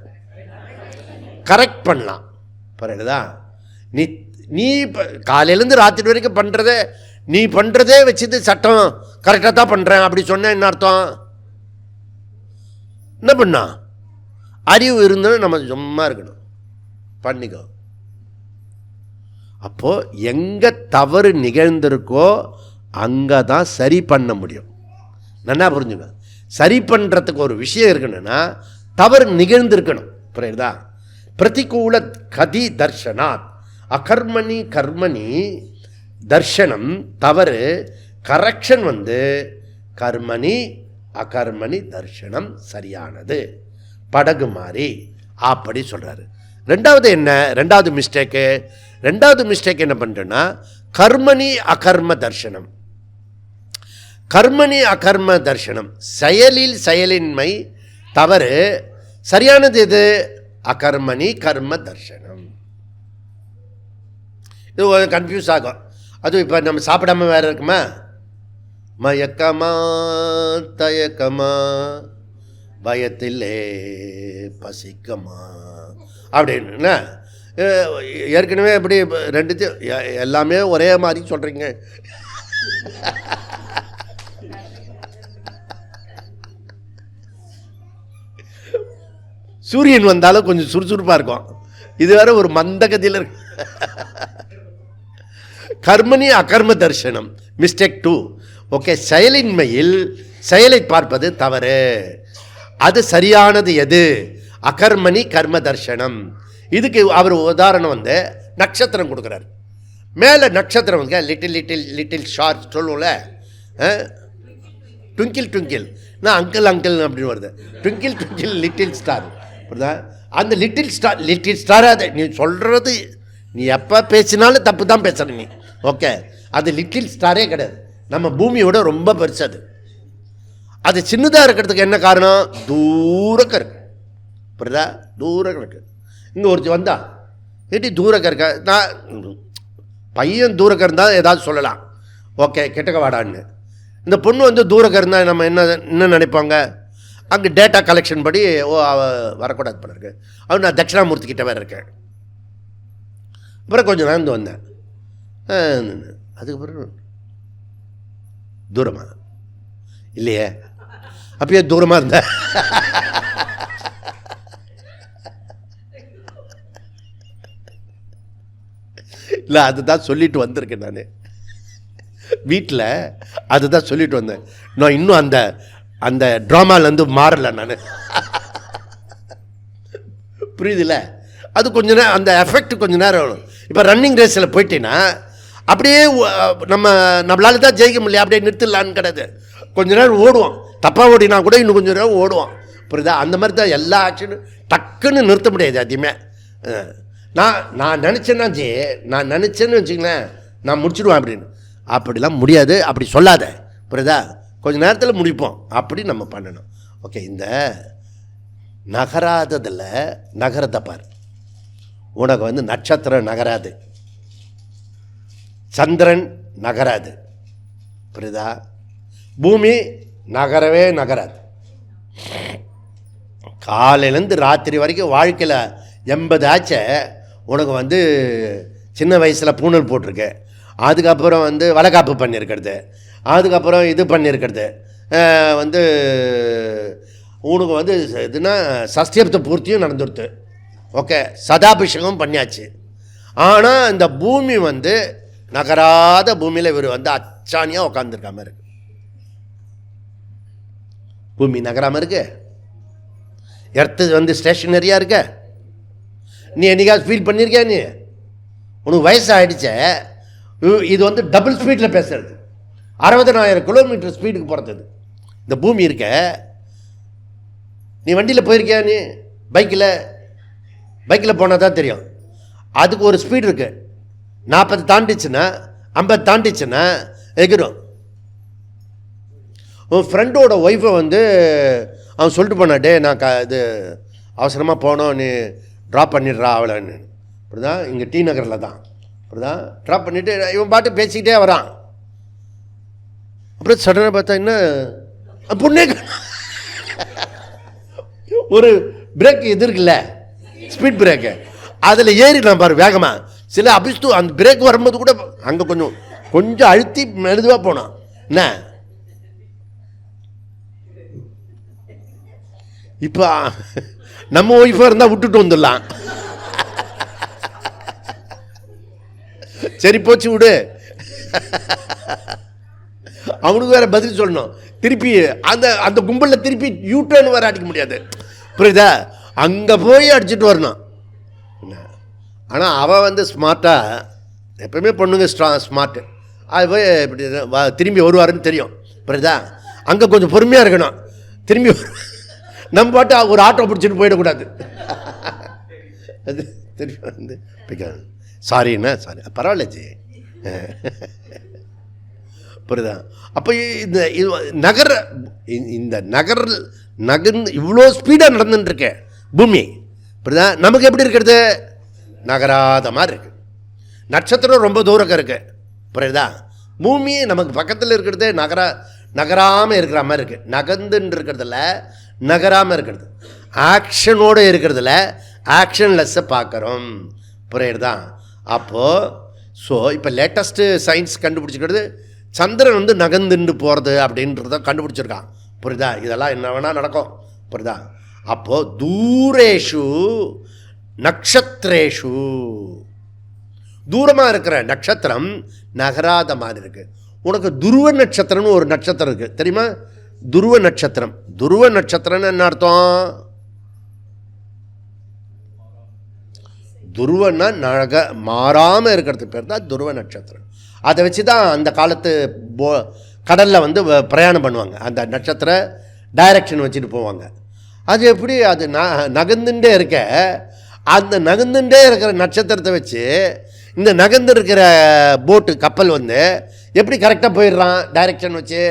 கரெக்ட் பண்ணலாம். புரியுதா? நீ நீ இப்போ காலையிலேருந்து ராத்திரி வரைக்கும் பண்ணுறதே, நீ பண்ணுறதே வச்சுட்டு சட்டம் கரெக்டாக தான் பண்ணுறேன் அப்படி சொன்ன என்ன அர்த்தம்? என்ன பண்ணா? அறிவு இருந்தாலும் நம்ம சும்மா இருக்கணும், பண்ணிக்கோ. அப்போது எங்கே தவறு நிகழ்ந்திருக்கோ அங்கே தான் சரி பண்ண முடியும். நல்லா புரிஞ்சுங்க. சரி பண்ணுறதுக்கு ஒரு விஷயம் இருக்கணும்னா தவறு நிகழ்ந்திருக்கணும். புரியுதா? பிரதிகூல கதி தர்ஷனாத், அகர்மணி கர்மணி தர்ஷனம் தவறு, கரெக்ஷன் வந்து கர்மணி அகர்மணி தர்ஷனம் சரியானது, படகு மாதிரி அப்படி சொல்கிறாரு. ரெண்டாவது என்ன? ரெண்டாவது மிஸ்டேக் என்ன பண்ணுறேன்னா, கர்மணி அகர்ம தர்ஷனம். கர்மணி அகர்ம தர்ஷனம், செயலின்மை தவறு, சரியானது எது? அகர்மணி கர்ம தர்ஷனம். இது கன்ஃபியூஸ் ஆகும். அதுவும் இப்போ நம்ம சாப்பிடாம வேறு இருக்குமா, மயக்கமா தயக்கமா பயத்திலே பசிக்கமா அப்படின்னு ஏற்கனவே எப்படி ரெண்டுத்தையும் எல்லாமே ஒரே மாதிரி சொல்கிறீங்க. சூரியன் வந்தாலும் கொஞ்சம் சுறுசுறுப்பாக இருக்கும், இது வேற ஒரு மந்த கதியில் இருக்கு. கர்மணி அகர்ம தர்ஷனம் மிஸ்டேக் 2. ஓகே, செயலின்மையில் செயலை பார்ப்பது தவறு, அது சரியானது எது? அகர்மணி கர்ம தர்ஷனம். இதுக்கு அவர் உதாரணம் வந்து நட்சத்திரம் கொடுக்குறாரு. மேலே நட்சத்திரம் வந்து லிட்டில் லிட்டில் லிட்டில் ஷார்ட் சொல்லுவோம்ல, ட்விங்கிள் ட்விங்கிள், நான் அங்கிள் அப்படின்னு வருது, ட்விங்கிள் ட்விங்கிள் லிட்டில் ஸ்டார். புரியுதா? அந்த லிட்டில் ஸ்டார் அதை நீ சொல்கிறது, நீ எப்போ பேசினாலும் தப்பு தான் பேசுகிற நீ. ஓகே, அது லிட்டில் ஸ்டாரே கிடையாது, நம்ம பூமியோட ரொம்ப பெருசு. அது சின்னதாக இருக்கிறதுக்கு என்ன காரணம்? தூரக்க இருக்கு. புரியுதா? தூரக்க இருக்கு. இங்கே ஒருத்தி வந்தா ஏட்டி தூரக்க இருக்க, நான் பையன் தூரக்க இருந்தால் ஏதாவது சொல்லலாம், ஓகே கெட்டக்க வாடான்னு. இந்த பொண்ணு வந்து தூரக்க இருந்தால் நம்ம என்ன நினைப்பாங்க? அங்கே டேட்டா கலெக்ஷன் படி அவ வரக்கூடாது போல இருக்கு. அவன் நான் தட்சிணாமூர்த்தி கிட்ட வேறு இருக்கேன். அப்புறம் கொஞ்சம் நடந்து வந்தேன். அதுக்கப்புறம் தூரமாக இல்லையே, அப்பயே தூரமாக இருந்த இல்லை, அதுதான் சொல்லிட்டு வந்திருக்கேன் நான் வீட்டில், அதுதான் சொல்லிட்டு வந்தேன். நான் இன்னும் அந்த ட்ராமாலேருந்து மாறலை நான். புரியுதுல்ல? அது கொஞ்ச நேரம் அந்த எஃபெக்ட் கொஞ்சம் நேரம் வரும். இப்போ ரன்னிங் ரேஸில் போயிட்டீங்கன்னா அப்படியே நம்மளால தான் ஜெயிக்க முடியல, அப்படியே நிறுத்திடலான்னு கிடையாது. கொஞ்ச நேரம் ஓடுவோம், தப்பாக ஓடினா கூட இன்னும் கொஞ்சம் நேரம் ஓடுவோம். புரியுதா? அந்த மாதிரி தான் எல்லா ஆக்ஷனும் டக்குன்னு நிறுத்த முடியாது அதிகமே. நான் நினச்சேன்னா நான் நினச்சேன்னு வச்சுங்களேன், நான் முடிச்சுடுவேன் அப்படின்னு. அப்படிலாம் முடியாது, அப்படி சொல்லாத. புரியுதா? கொஞ்சம் நேரத்தில் முடிப்போம், அப்படி நம்ம பண்ணணும். ஓகே, இந்த நகராததில் நகரத்தை பாரு. உனக்கு வந்து நட்சத்திரம் நகராது, சந்திரன் நகராது. புரியுதா? பூமி நகரவே நகராது. காலையிலேருந்து ராத்திரி வரைக்கும் வாழ்க்கையில் 80 ஆச்ச. உனக்கு வந்து சின்ன வயசில் பூணல் போட்டிருக்க, அதுக்கப்புறம் வந்து வளைகாப்பு பண்ணியிருக்கிறது, அதுக்கப்புறம் இது பண்ணியிருக்கிறது, வந்து உனக்கு வந்து இதுனா சஷ்டியப்த பூர்த்தியும் நடந்துடுது. ஓகே, சதாபிஷேகம் பண்ணியாச்சு. ஆனால் இந்த பூமி வந்து நகராத பூமியில் இவர் வந்து அச்சானியாக உட்காந்துருக்காம இருக்கு. பூமி நகராமல் இருக்கு, எர்த்து வந்து ஸ்டேஷனரியாக இருக்க. நீ என்னைக்காவது ஃபீல் பண்ணியிருக்கியா? நீ உனக்கு வயசு ஆகிடுச்ச. இது வந்து டபுள் ஸ்பீடில் பேசுறது, 60,000 கிலோமீட்டர் ஸ்பீடுக்கு போகிறது இந்த பூமி இருக்க. நீ வண்டியில் போயிருக்கியா? நீ பைக்கில் போனால் தான் தெரியும். அதுக்கு ஒரு ஸ்பீடு இருக்குது. 40 தாண்டிச்சுன்னா, 50 தாண்டிச்சுன்னா எகிரும். உன் ஃப்ரெண்டோட ஒய்ஃபை வந்து அவன் சொல்லிட்டு போனாட்டே, நான் இது அவசரமாக போனோம், நீ ட்ராப் பண்ணிடுறா அவளைன்னு. அப்படிதான் இங்கே டி நகரில் தான். அப்படிதான் ட்ராப் பண்ணிவிட்டு இவன் பாட்டு பேசிக்கிட்டே வரான். அப்புறம் சடனாக பார்த்தா என்ன பொண்ணே ஒரு பிரேக் இது இருக்குல்ல, ஸ்பீட் பிரேக்கு, அதில் ஏறி நான் பாரு வேகமாக. சில அபிஸ்து அந்த பிரேக் வரும்போது கூட அங்கே கொஞ்சம் அழுத்தி மெதுவாக போனான். என்ன இப்போ நம்ம ஒய்ஃபாக இருந்தால் விட்டுட்டு வந்துடலாம். சரி போச்சு விடு, அவனுக்கு வேற பதில் சொல்லணும். திருப்பி அந்த கும்பலில் திருப்பி யூட்டர்ன் வேற அடிக்க முடியாது. புரியுதா? அங்கே போய் அடிச்சுட்டு வரணும். ஆனால் அவள் வந்து ஸ்மார்ட்டாக, எப்பவுமே பொண்ணுங்க ஸ்மார்ட்டு. அது போய் இப்படி திரும்பி வருவாருன்னு தெரியும். புரியுதா? அங்கே கொஞ்சம் பொறுமையாக இருக்கணும். திரும்பி நம்ம பாட்டு ஒரு ஆட்டோ பிடிச்சிட்டு போயிடக்கூடாது. அது திரும்பி வந்து சாரிண்ணா, சாரி, பரவாயில்ல ஜி. புரியுதா? அப்போ இந்த நகர்ந்து இவ்வளோ ஸ்பீடாக நடந்துட்டுருக்கேன் பூமி. புரியுதா? நமக்கு எப்படி இருக்கிறது? நகராத மாதிரி இருக்குது. நட்சத்திரம் ரொம்ப தூரம் இருக்குது. புரியுதா? பூமி நமக்கு பக்கத்தில் இருக்கிறது நகராமல் இருக்கிற மாதிரி இருக்குது. நகர்ந்துன்னு இருக்கிறதுல நகராமல் இருக்கிறது, ஆக்ஷனோடு இருக்கிறதுல ஆக்ஷன்லெஸ்ஸை பார்க்குறோம். புரியுறதா? அப்போது இப்போ லேட்டஸ்ட்டு சயின்ஸ் கண்டுபிடிச்சிக்கிறது சந்திரன் வந்து நகர்ந்துண்டு போகிறது அப்படின்றத கண்டுபிடிச்சிருக்கான். புரியுதா? இதெல்லாம் என்ன வேணால் நடக்கும். புரியுதா? அப்போது தூரேஷு நக்ஷத்ரேஷு, தூரமாக இருக்கிற நட்சத்திரம் நகராத மாதிரி இருக்குது. உனக்கு துருவ நட்சத்திரம்னு ஒரு நட்சத்திரம் இருக்குது, தெரியுமா? துருவ நட்சத்திரம். துருவ நட்சத்திரம்னு என்ன அர்த்தம்? துருவன்னா மாறாமல் இருக்கிறது பேர் தான் துருவ நட்சத்திரம். அதை வச்சு தான் அந்த காலத்து கடலில் வந்து பிரயாணம் பண்ணுவாங்க. அந்த நட்சத்திர டைரக்ஷன் வச்சுட்டு போவாங்க. அது எப்படி? அது நகர்ந்துட்டே இருக்க, அந்த நகர்ந்துட்டே இருக்கிற நட்சத்திரத்தை வச்சு இந்த நகர்ந்து இருக்கிற போட்டு கப்பல் வந்து எப்படி கரெக்டாக போயிடுறான் டைரக்ஷன் வச்சு?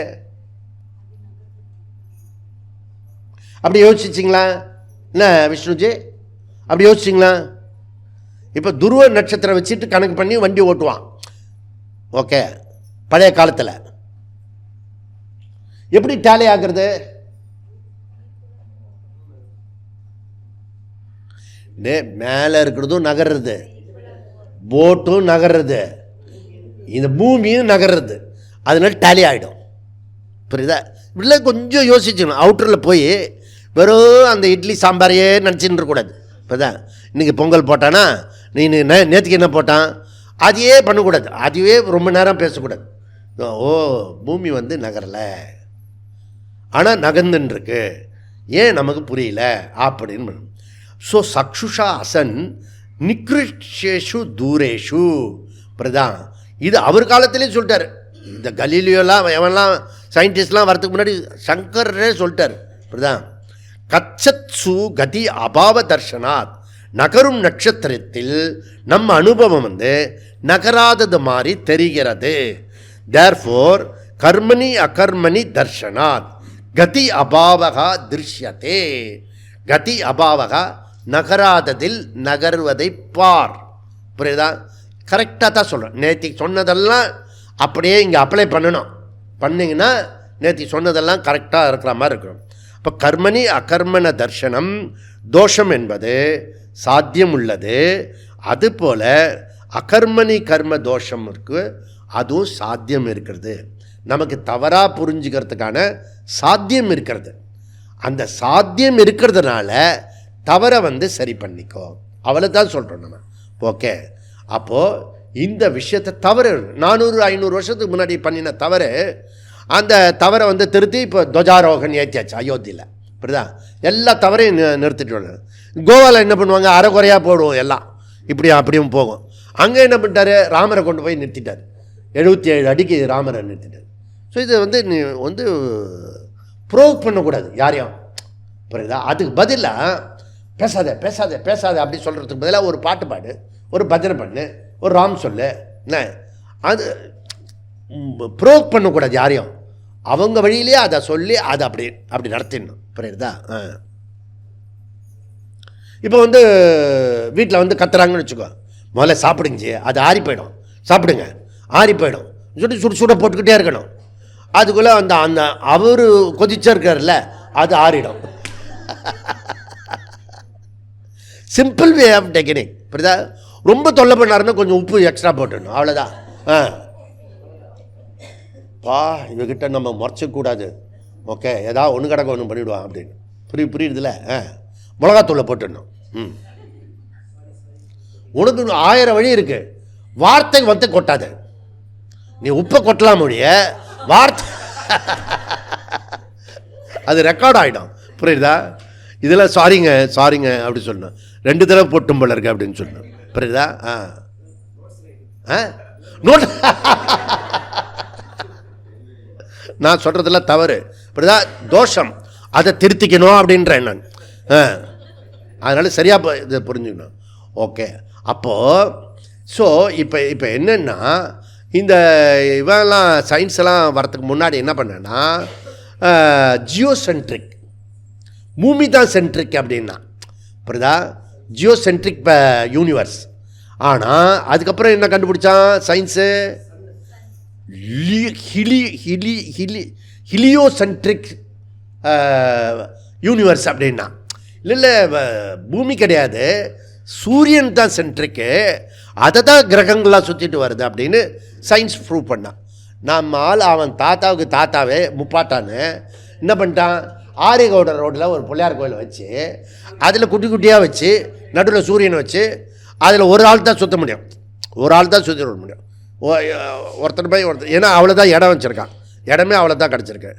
அப்படி யோசிச்சிங்களா? என்ன விஷ்ணுஜி, அப்படி யோசிச்சிங்களா? இப்போ துருவ நட்சத்திரம் வச்சுட்டு கணக்கு பண்ணி வண்டி ஓட்டுவான். ஓகே, பழைய காலத்தில் எப்படி டேலி ஆகிறது? மேலே இருக்கிறதும் நகர்றது, போட்டும் நகர்றது, இந்த பூமியும் நகர்றது, அதனால டேலி ஆகிடும். புரியுதா? இப்படிலாம் கொஞ்சம் யோசிச்சுக்கணும். அவுட்டரில் போய் வெறும் அந்த இட்லி சாம்பாரையே நினச்சின்னு இருக்கக்கூடாது. இப்போதான் இன்றைக்கி பொங்கல் போட்டானா, நீ நேற்றுக்கு என்ன போட்டான், அதையே பண்ணக்கூடாது. அதுவே ரொம்ப நேரம் பேசக்கூடாது. ஓ, பூமி வந்து நகரலை, ஆனால் நகர்ந்துன்ருக்கு, ஏன் நமக்கு புரியல அப்படின்னு. ஸோ சக்ஷுஷா அசன் நிக்ருஷேஷு தூரேஷு. பிரதான் இது அவர் காலத்திலே சொல்லிட்டார். இந்த கலீலியோலாம் எவன்லாம் சயின்டிஸ்ட்லாம் வரதுக்கு முன்னாடி சங்கரே சொல்லிட்டார். பிரதான் கச்சத்சு கதி அபாவ தர்ஷனாத், நகரும் நட்சத்திரத்தில் நம்ம அனுபவம் நகராதது மாதிரி தெரிகிறது. தேர்ஃபோர் கர்மணி அகர்மணி தர்ஷனாத் கதி அபாவகா திருஷ்யத்தே. கதி அபாவகா நகராததில் நகர்வதை பார். புரியுதா? கரெக்டாக தான் சொல்கிறேன். நேற்று சொன்னதெல்லாம் அப்படியே இங்கே அப்ளை பண்ணணும். பண்ணிங்கன்னா நேற்று சொன்னதெல்லாம் கரெக்டாக இருக்கிற மாதிரி இருக்கணும். இப்போ கர்மணி அகர்மண தர்ஷனம் தோஷம் என்பது சாத்தியம் உள்ளது. அதுபோல் அகர்மணி கர்ம தோஷம் இருக்குது, அதுவும் சாத்தியம் இருக்கிறது. நமக்கு தவறாக புரிஞ்சுக்கிறதுக்கான சாத்தியம் இருக்கிறது. அந்த சாத்தியம் இருக்கிறதுனால தவறை சரி பண்ணிக்கோ, அவளை தான் சொல்கிறோம் நம்ம. ஓகே, அப்போது இந்த விஷயத்தை தவறு 400-500 வருஷத்துக்கு முன்னாடி பண்ணின தவறு, அந்த தவறை திருத்தி இப்போ துவஜாரோகன் ஏற்றியாச்சு அயோத்தியில். புரியுதா? எல்லா தவறையும் நிறுத்திட்டு. கோவாவில் என்ன பண்ணுவாங்க, அரைக்குறையாக போடுவோம், எல்லாம் இப்படியும் அப்படியும் போகும். அங்கே என்ன பண்ணிட்டாரு, ராமரை கொண்டு போய் நிறுத்திட்டார். 77 அடிக்கு ராமரை நிறுத்திட்டார். ஸோ இது நீ ப்ரோக் பண்ணக்கூடாது யாரையும். புரியுதா? அதுக்கு பதிலாக பேசாத பேசாத பேசாத அப்படி சொல்கிறதுக்கு பதிலாக ஒரு பாட்டு பாடு, ஒரு பஜனை பண்ணு, ஒரு ராம் சொல்லு. என்ன அது ப்ரோக் பண்ணக்கூடாது யாரையும். அவங்க வழியிலே அதை சொல்லி அதை அப்படி நடத்திடணும். புரியுதா? இப்போ வீட்டில் கத்துறாங்கன்னு வச்சுக்கோ, முதல்ல சாப்பிடுங்க, அது ஆறி போயிடும், சாப்பிடுங்க ஆறி போயிடும் சொல்லி சுட சுட போட்டுக்கிட்டே இருக்கணும். அதுக்குள்ளே அந்த அவர் கொதிச்சா இருக்கார்ல, அது ஆறிடும். Simple way of technique. புரியுதா? ரொம்ப தொல்லை பண்ணாருன்னா கொஞ்சம் உப்பு எக்ஸ்ட்ரா போட்டுடணும், அவ்வளோதான். இவகிட்ட நம்ம முறைச்சக்கூடாது. ஓகே, ஏதாவது ஒன்று கிடக்க ஒன்று பண்ணிவிடுவான் அப்படின்னு புரியுதுல. மிளகாத்தூளை போட்டுடணும். உனக்கு 1000 வழி இருக்குது. வார்த்தை கொட்டாது. நீ உப்பை கொட்டலாம் மொழிய, வார்த்தை அது ரெக்கார்ட் ஆகிடும். புரியுதா? இதில் சாரிங்க சாரிங்க அப்படி சொல்லணும், 2 தடவை போட்டும் போல இருக்கு அப்படின்னு சொல்லணும். புரியுதா? நோட் நான் சொல்கிறதெல்லாம் தவறு. புரியுதா? தோஷம், அதை திருத்திக்கணும் அப்படின்றேன் நான். அதனால் சரியாக இதை புரிஞ்சுக்கணும். ஓகே, அப்போது ஸோ இப்போ என்னென்னா, இந்த இவெல்லாம் சயின்ஸ் எல்லாம் வரத்துக்கு முன்னாடி என்ன பண்ணேன்னா, ஜியோசென்ட்ரிக் பூமி தான் சென்ட்ரிக் அப்படின்னா. புரியுதா? Geocentric universe. ஆனால் அதுக்கப்புறம் என்ன கண்டுபிடிச்சான் சயின்ஸு, ஹிலியோசென்ட்ரிக் யூனிவர்ஸ் அப்படின்னா. இல்லை பூமி கிடையாது, சூரியன் தான் சென்ட்ரிக்கு, அதை தான் கிரகங்களாக சுற்றிட்டு வருது அப்படின்னு சயின்ஸ் ப்ரூவ் பண்ணான். நம்ம ஆள் அவன் தாத்தாவுக்கு தாத்தாவே முப்பாட்டான்னு என்ன பண்ணிட்டான், ஆரியகவுட ரோட்டில் ஒரு பிள்ளையார் கோயிலை வச்சு அதில் குட்டி குட்டியாக வச்சு நடுவில் சூரியனை வச்சு அதில் ஒரு ஆள் தான் சுற்ற முடியும், ஒரு ஆள் தான் சுற்றி விட முடியும். ஒருத்தர் போய் ஒருத்தர், ஏன்னா அவ்வளோ தான் இடம் வச்சுருக்கான், இடமே அவ்வளோ தான் கிடச்சிருக்கு.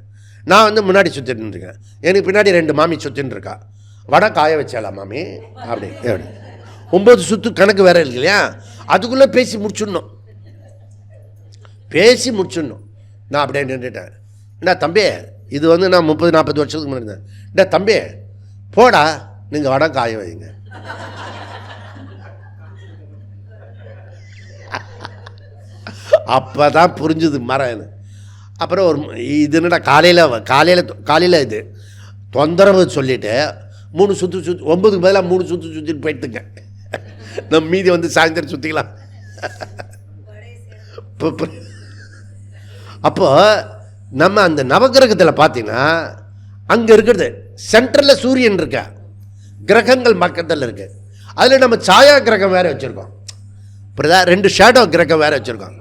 நான் முன்னாடி சுற்றிட்டு இருக்கேன், எனக்கு பின்னாடி 2 மாமி சுற்றின்னு இருக்கா. வடை காய வச்சாலா மாமி அப்படி 9 சுற்று கணக்கு வேறு இருக்கு இல்லையா. அதுக்குள்ளே பேசி முடிச்சிடணும். நான் அப்படியே நின்றுட்டேன். என்ன தம்பி, இது நான் 30-40 வருஷத்துக்கு முன்னாடி இருந்தேன். என்ன தம்பி போடா, நீங்கள் வடை காய வைங்க. அப்போ தான் புரிஞ்சுது மரம். அப்புறம் இது என்னடா காலையில் இது தொந்தரவு சொல்லிவிட்டு 3 சுற்று 9க்கு பதிலாக 3 சுற்று சுற்றிட்டு போயிட்டுங்க. நம்ம மீதி சாயந்தரம் சுற்றிக்கலாம். அப்போ நம்ம அந்த நவகிரகத்தில் பார்த்தீங்கன்னா அங்கே இருக்கிறது சென்ட்ரலில் சூரியன் இருக்க, கிரகங்கள் பக்கத்தில் இருக்கு. அதில் நம்ம சாயா கிரகம் வேறு வச்சுருக்கோம். புரியுதா? 2 ஷேடோ கிரகம் வேறு வச்சுருக்கோம்.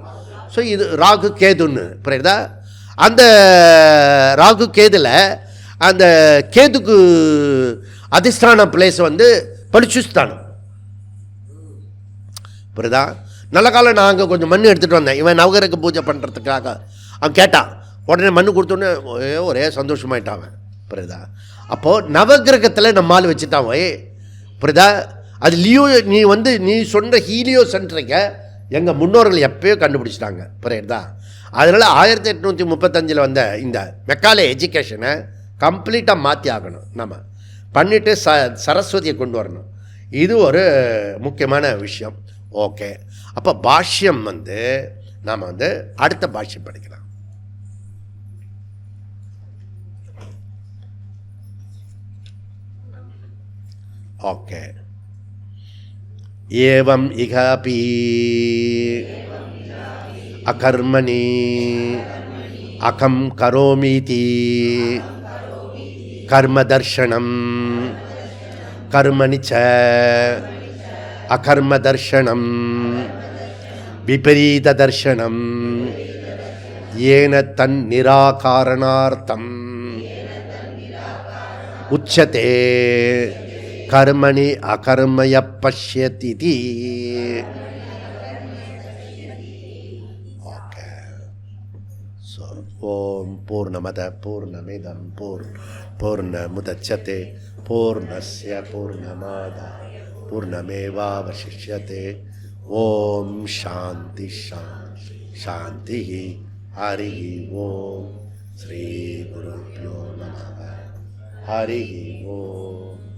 ஸோ இது ராகு கேதுன்னு. புரியுதா? அந்த ராகு கேதுல அந்த கேதுக்கு அதிஷ்டான பிளேஸ் பலிச்சுஸ்தானம். புரியுதா? நல்ல காலம் நான் அங்கே கொஞ்சம் மண் எடுத்துகிட்டு வந்தேன். இவன் நவகிரக பூஜை பண்ணுறதுக்காக அவன் கேட்டான். உடனே மண் கொடுத்தோன்னே ஒரே சந்தோஷமாயிட்டான். புரியுதா? அப்போது நவகிரகத்தில் நம்ம ஆள் வச்சுட்டான். புரியுதா? அது நீ நீ சொன்ன ஹீலியோ சென்ட்ரிக்கை எங்கள் முன்னோர்கள் எப்பயோ கண்டுபிடிச்சிட்டாங்க. புரியுதா? அதனால் 1835 வந்த இந்த மெக்காலே எஜுகேஷனை கம்ப்ளீட்டாக மாற்றி ஆகணும். நம்ம பண்ணிவிட்டு சரஸ்வதியை கொண்டு வரணும். இது ஒரு முக்கியமான விஷயம். ஓகே, அப்போ பாஷ்யம் நாம் அடுத்த பாஷ்யம் படிக்கலாம். ஓகே. ஏவம் இகாபி அகர்மணி அகம் கரோமீதி கர்மதர்ஷனம் கர்மணி ச அகர்மதர்ஷனம் விபரீத தர்ஷனம் ஏன தன் நிராகாரணார்த்தம் உச்சதே கர்மணி அகர்மய பஷ்யதி. ஓகே. ஸோ ஓம் பூர்ணமத பூர்ணமிதம் பூர்ணமுதச்யதே பூர்ணஸ்ய பூர்ணமாதாய பூர்ணமேவாவசிஷ்யதே. ஓம் சாந்தி சாந்தி சாந்தி. ஹரி ஓம். ஸ்ரீ குருப்யோ நமः. ஹரி ஓம்.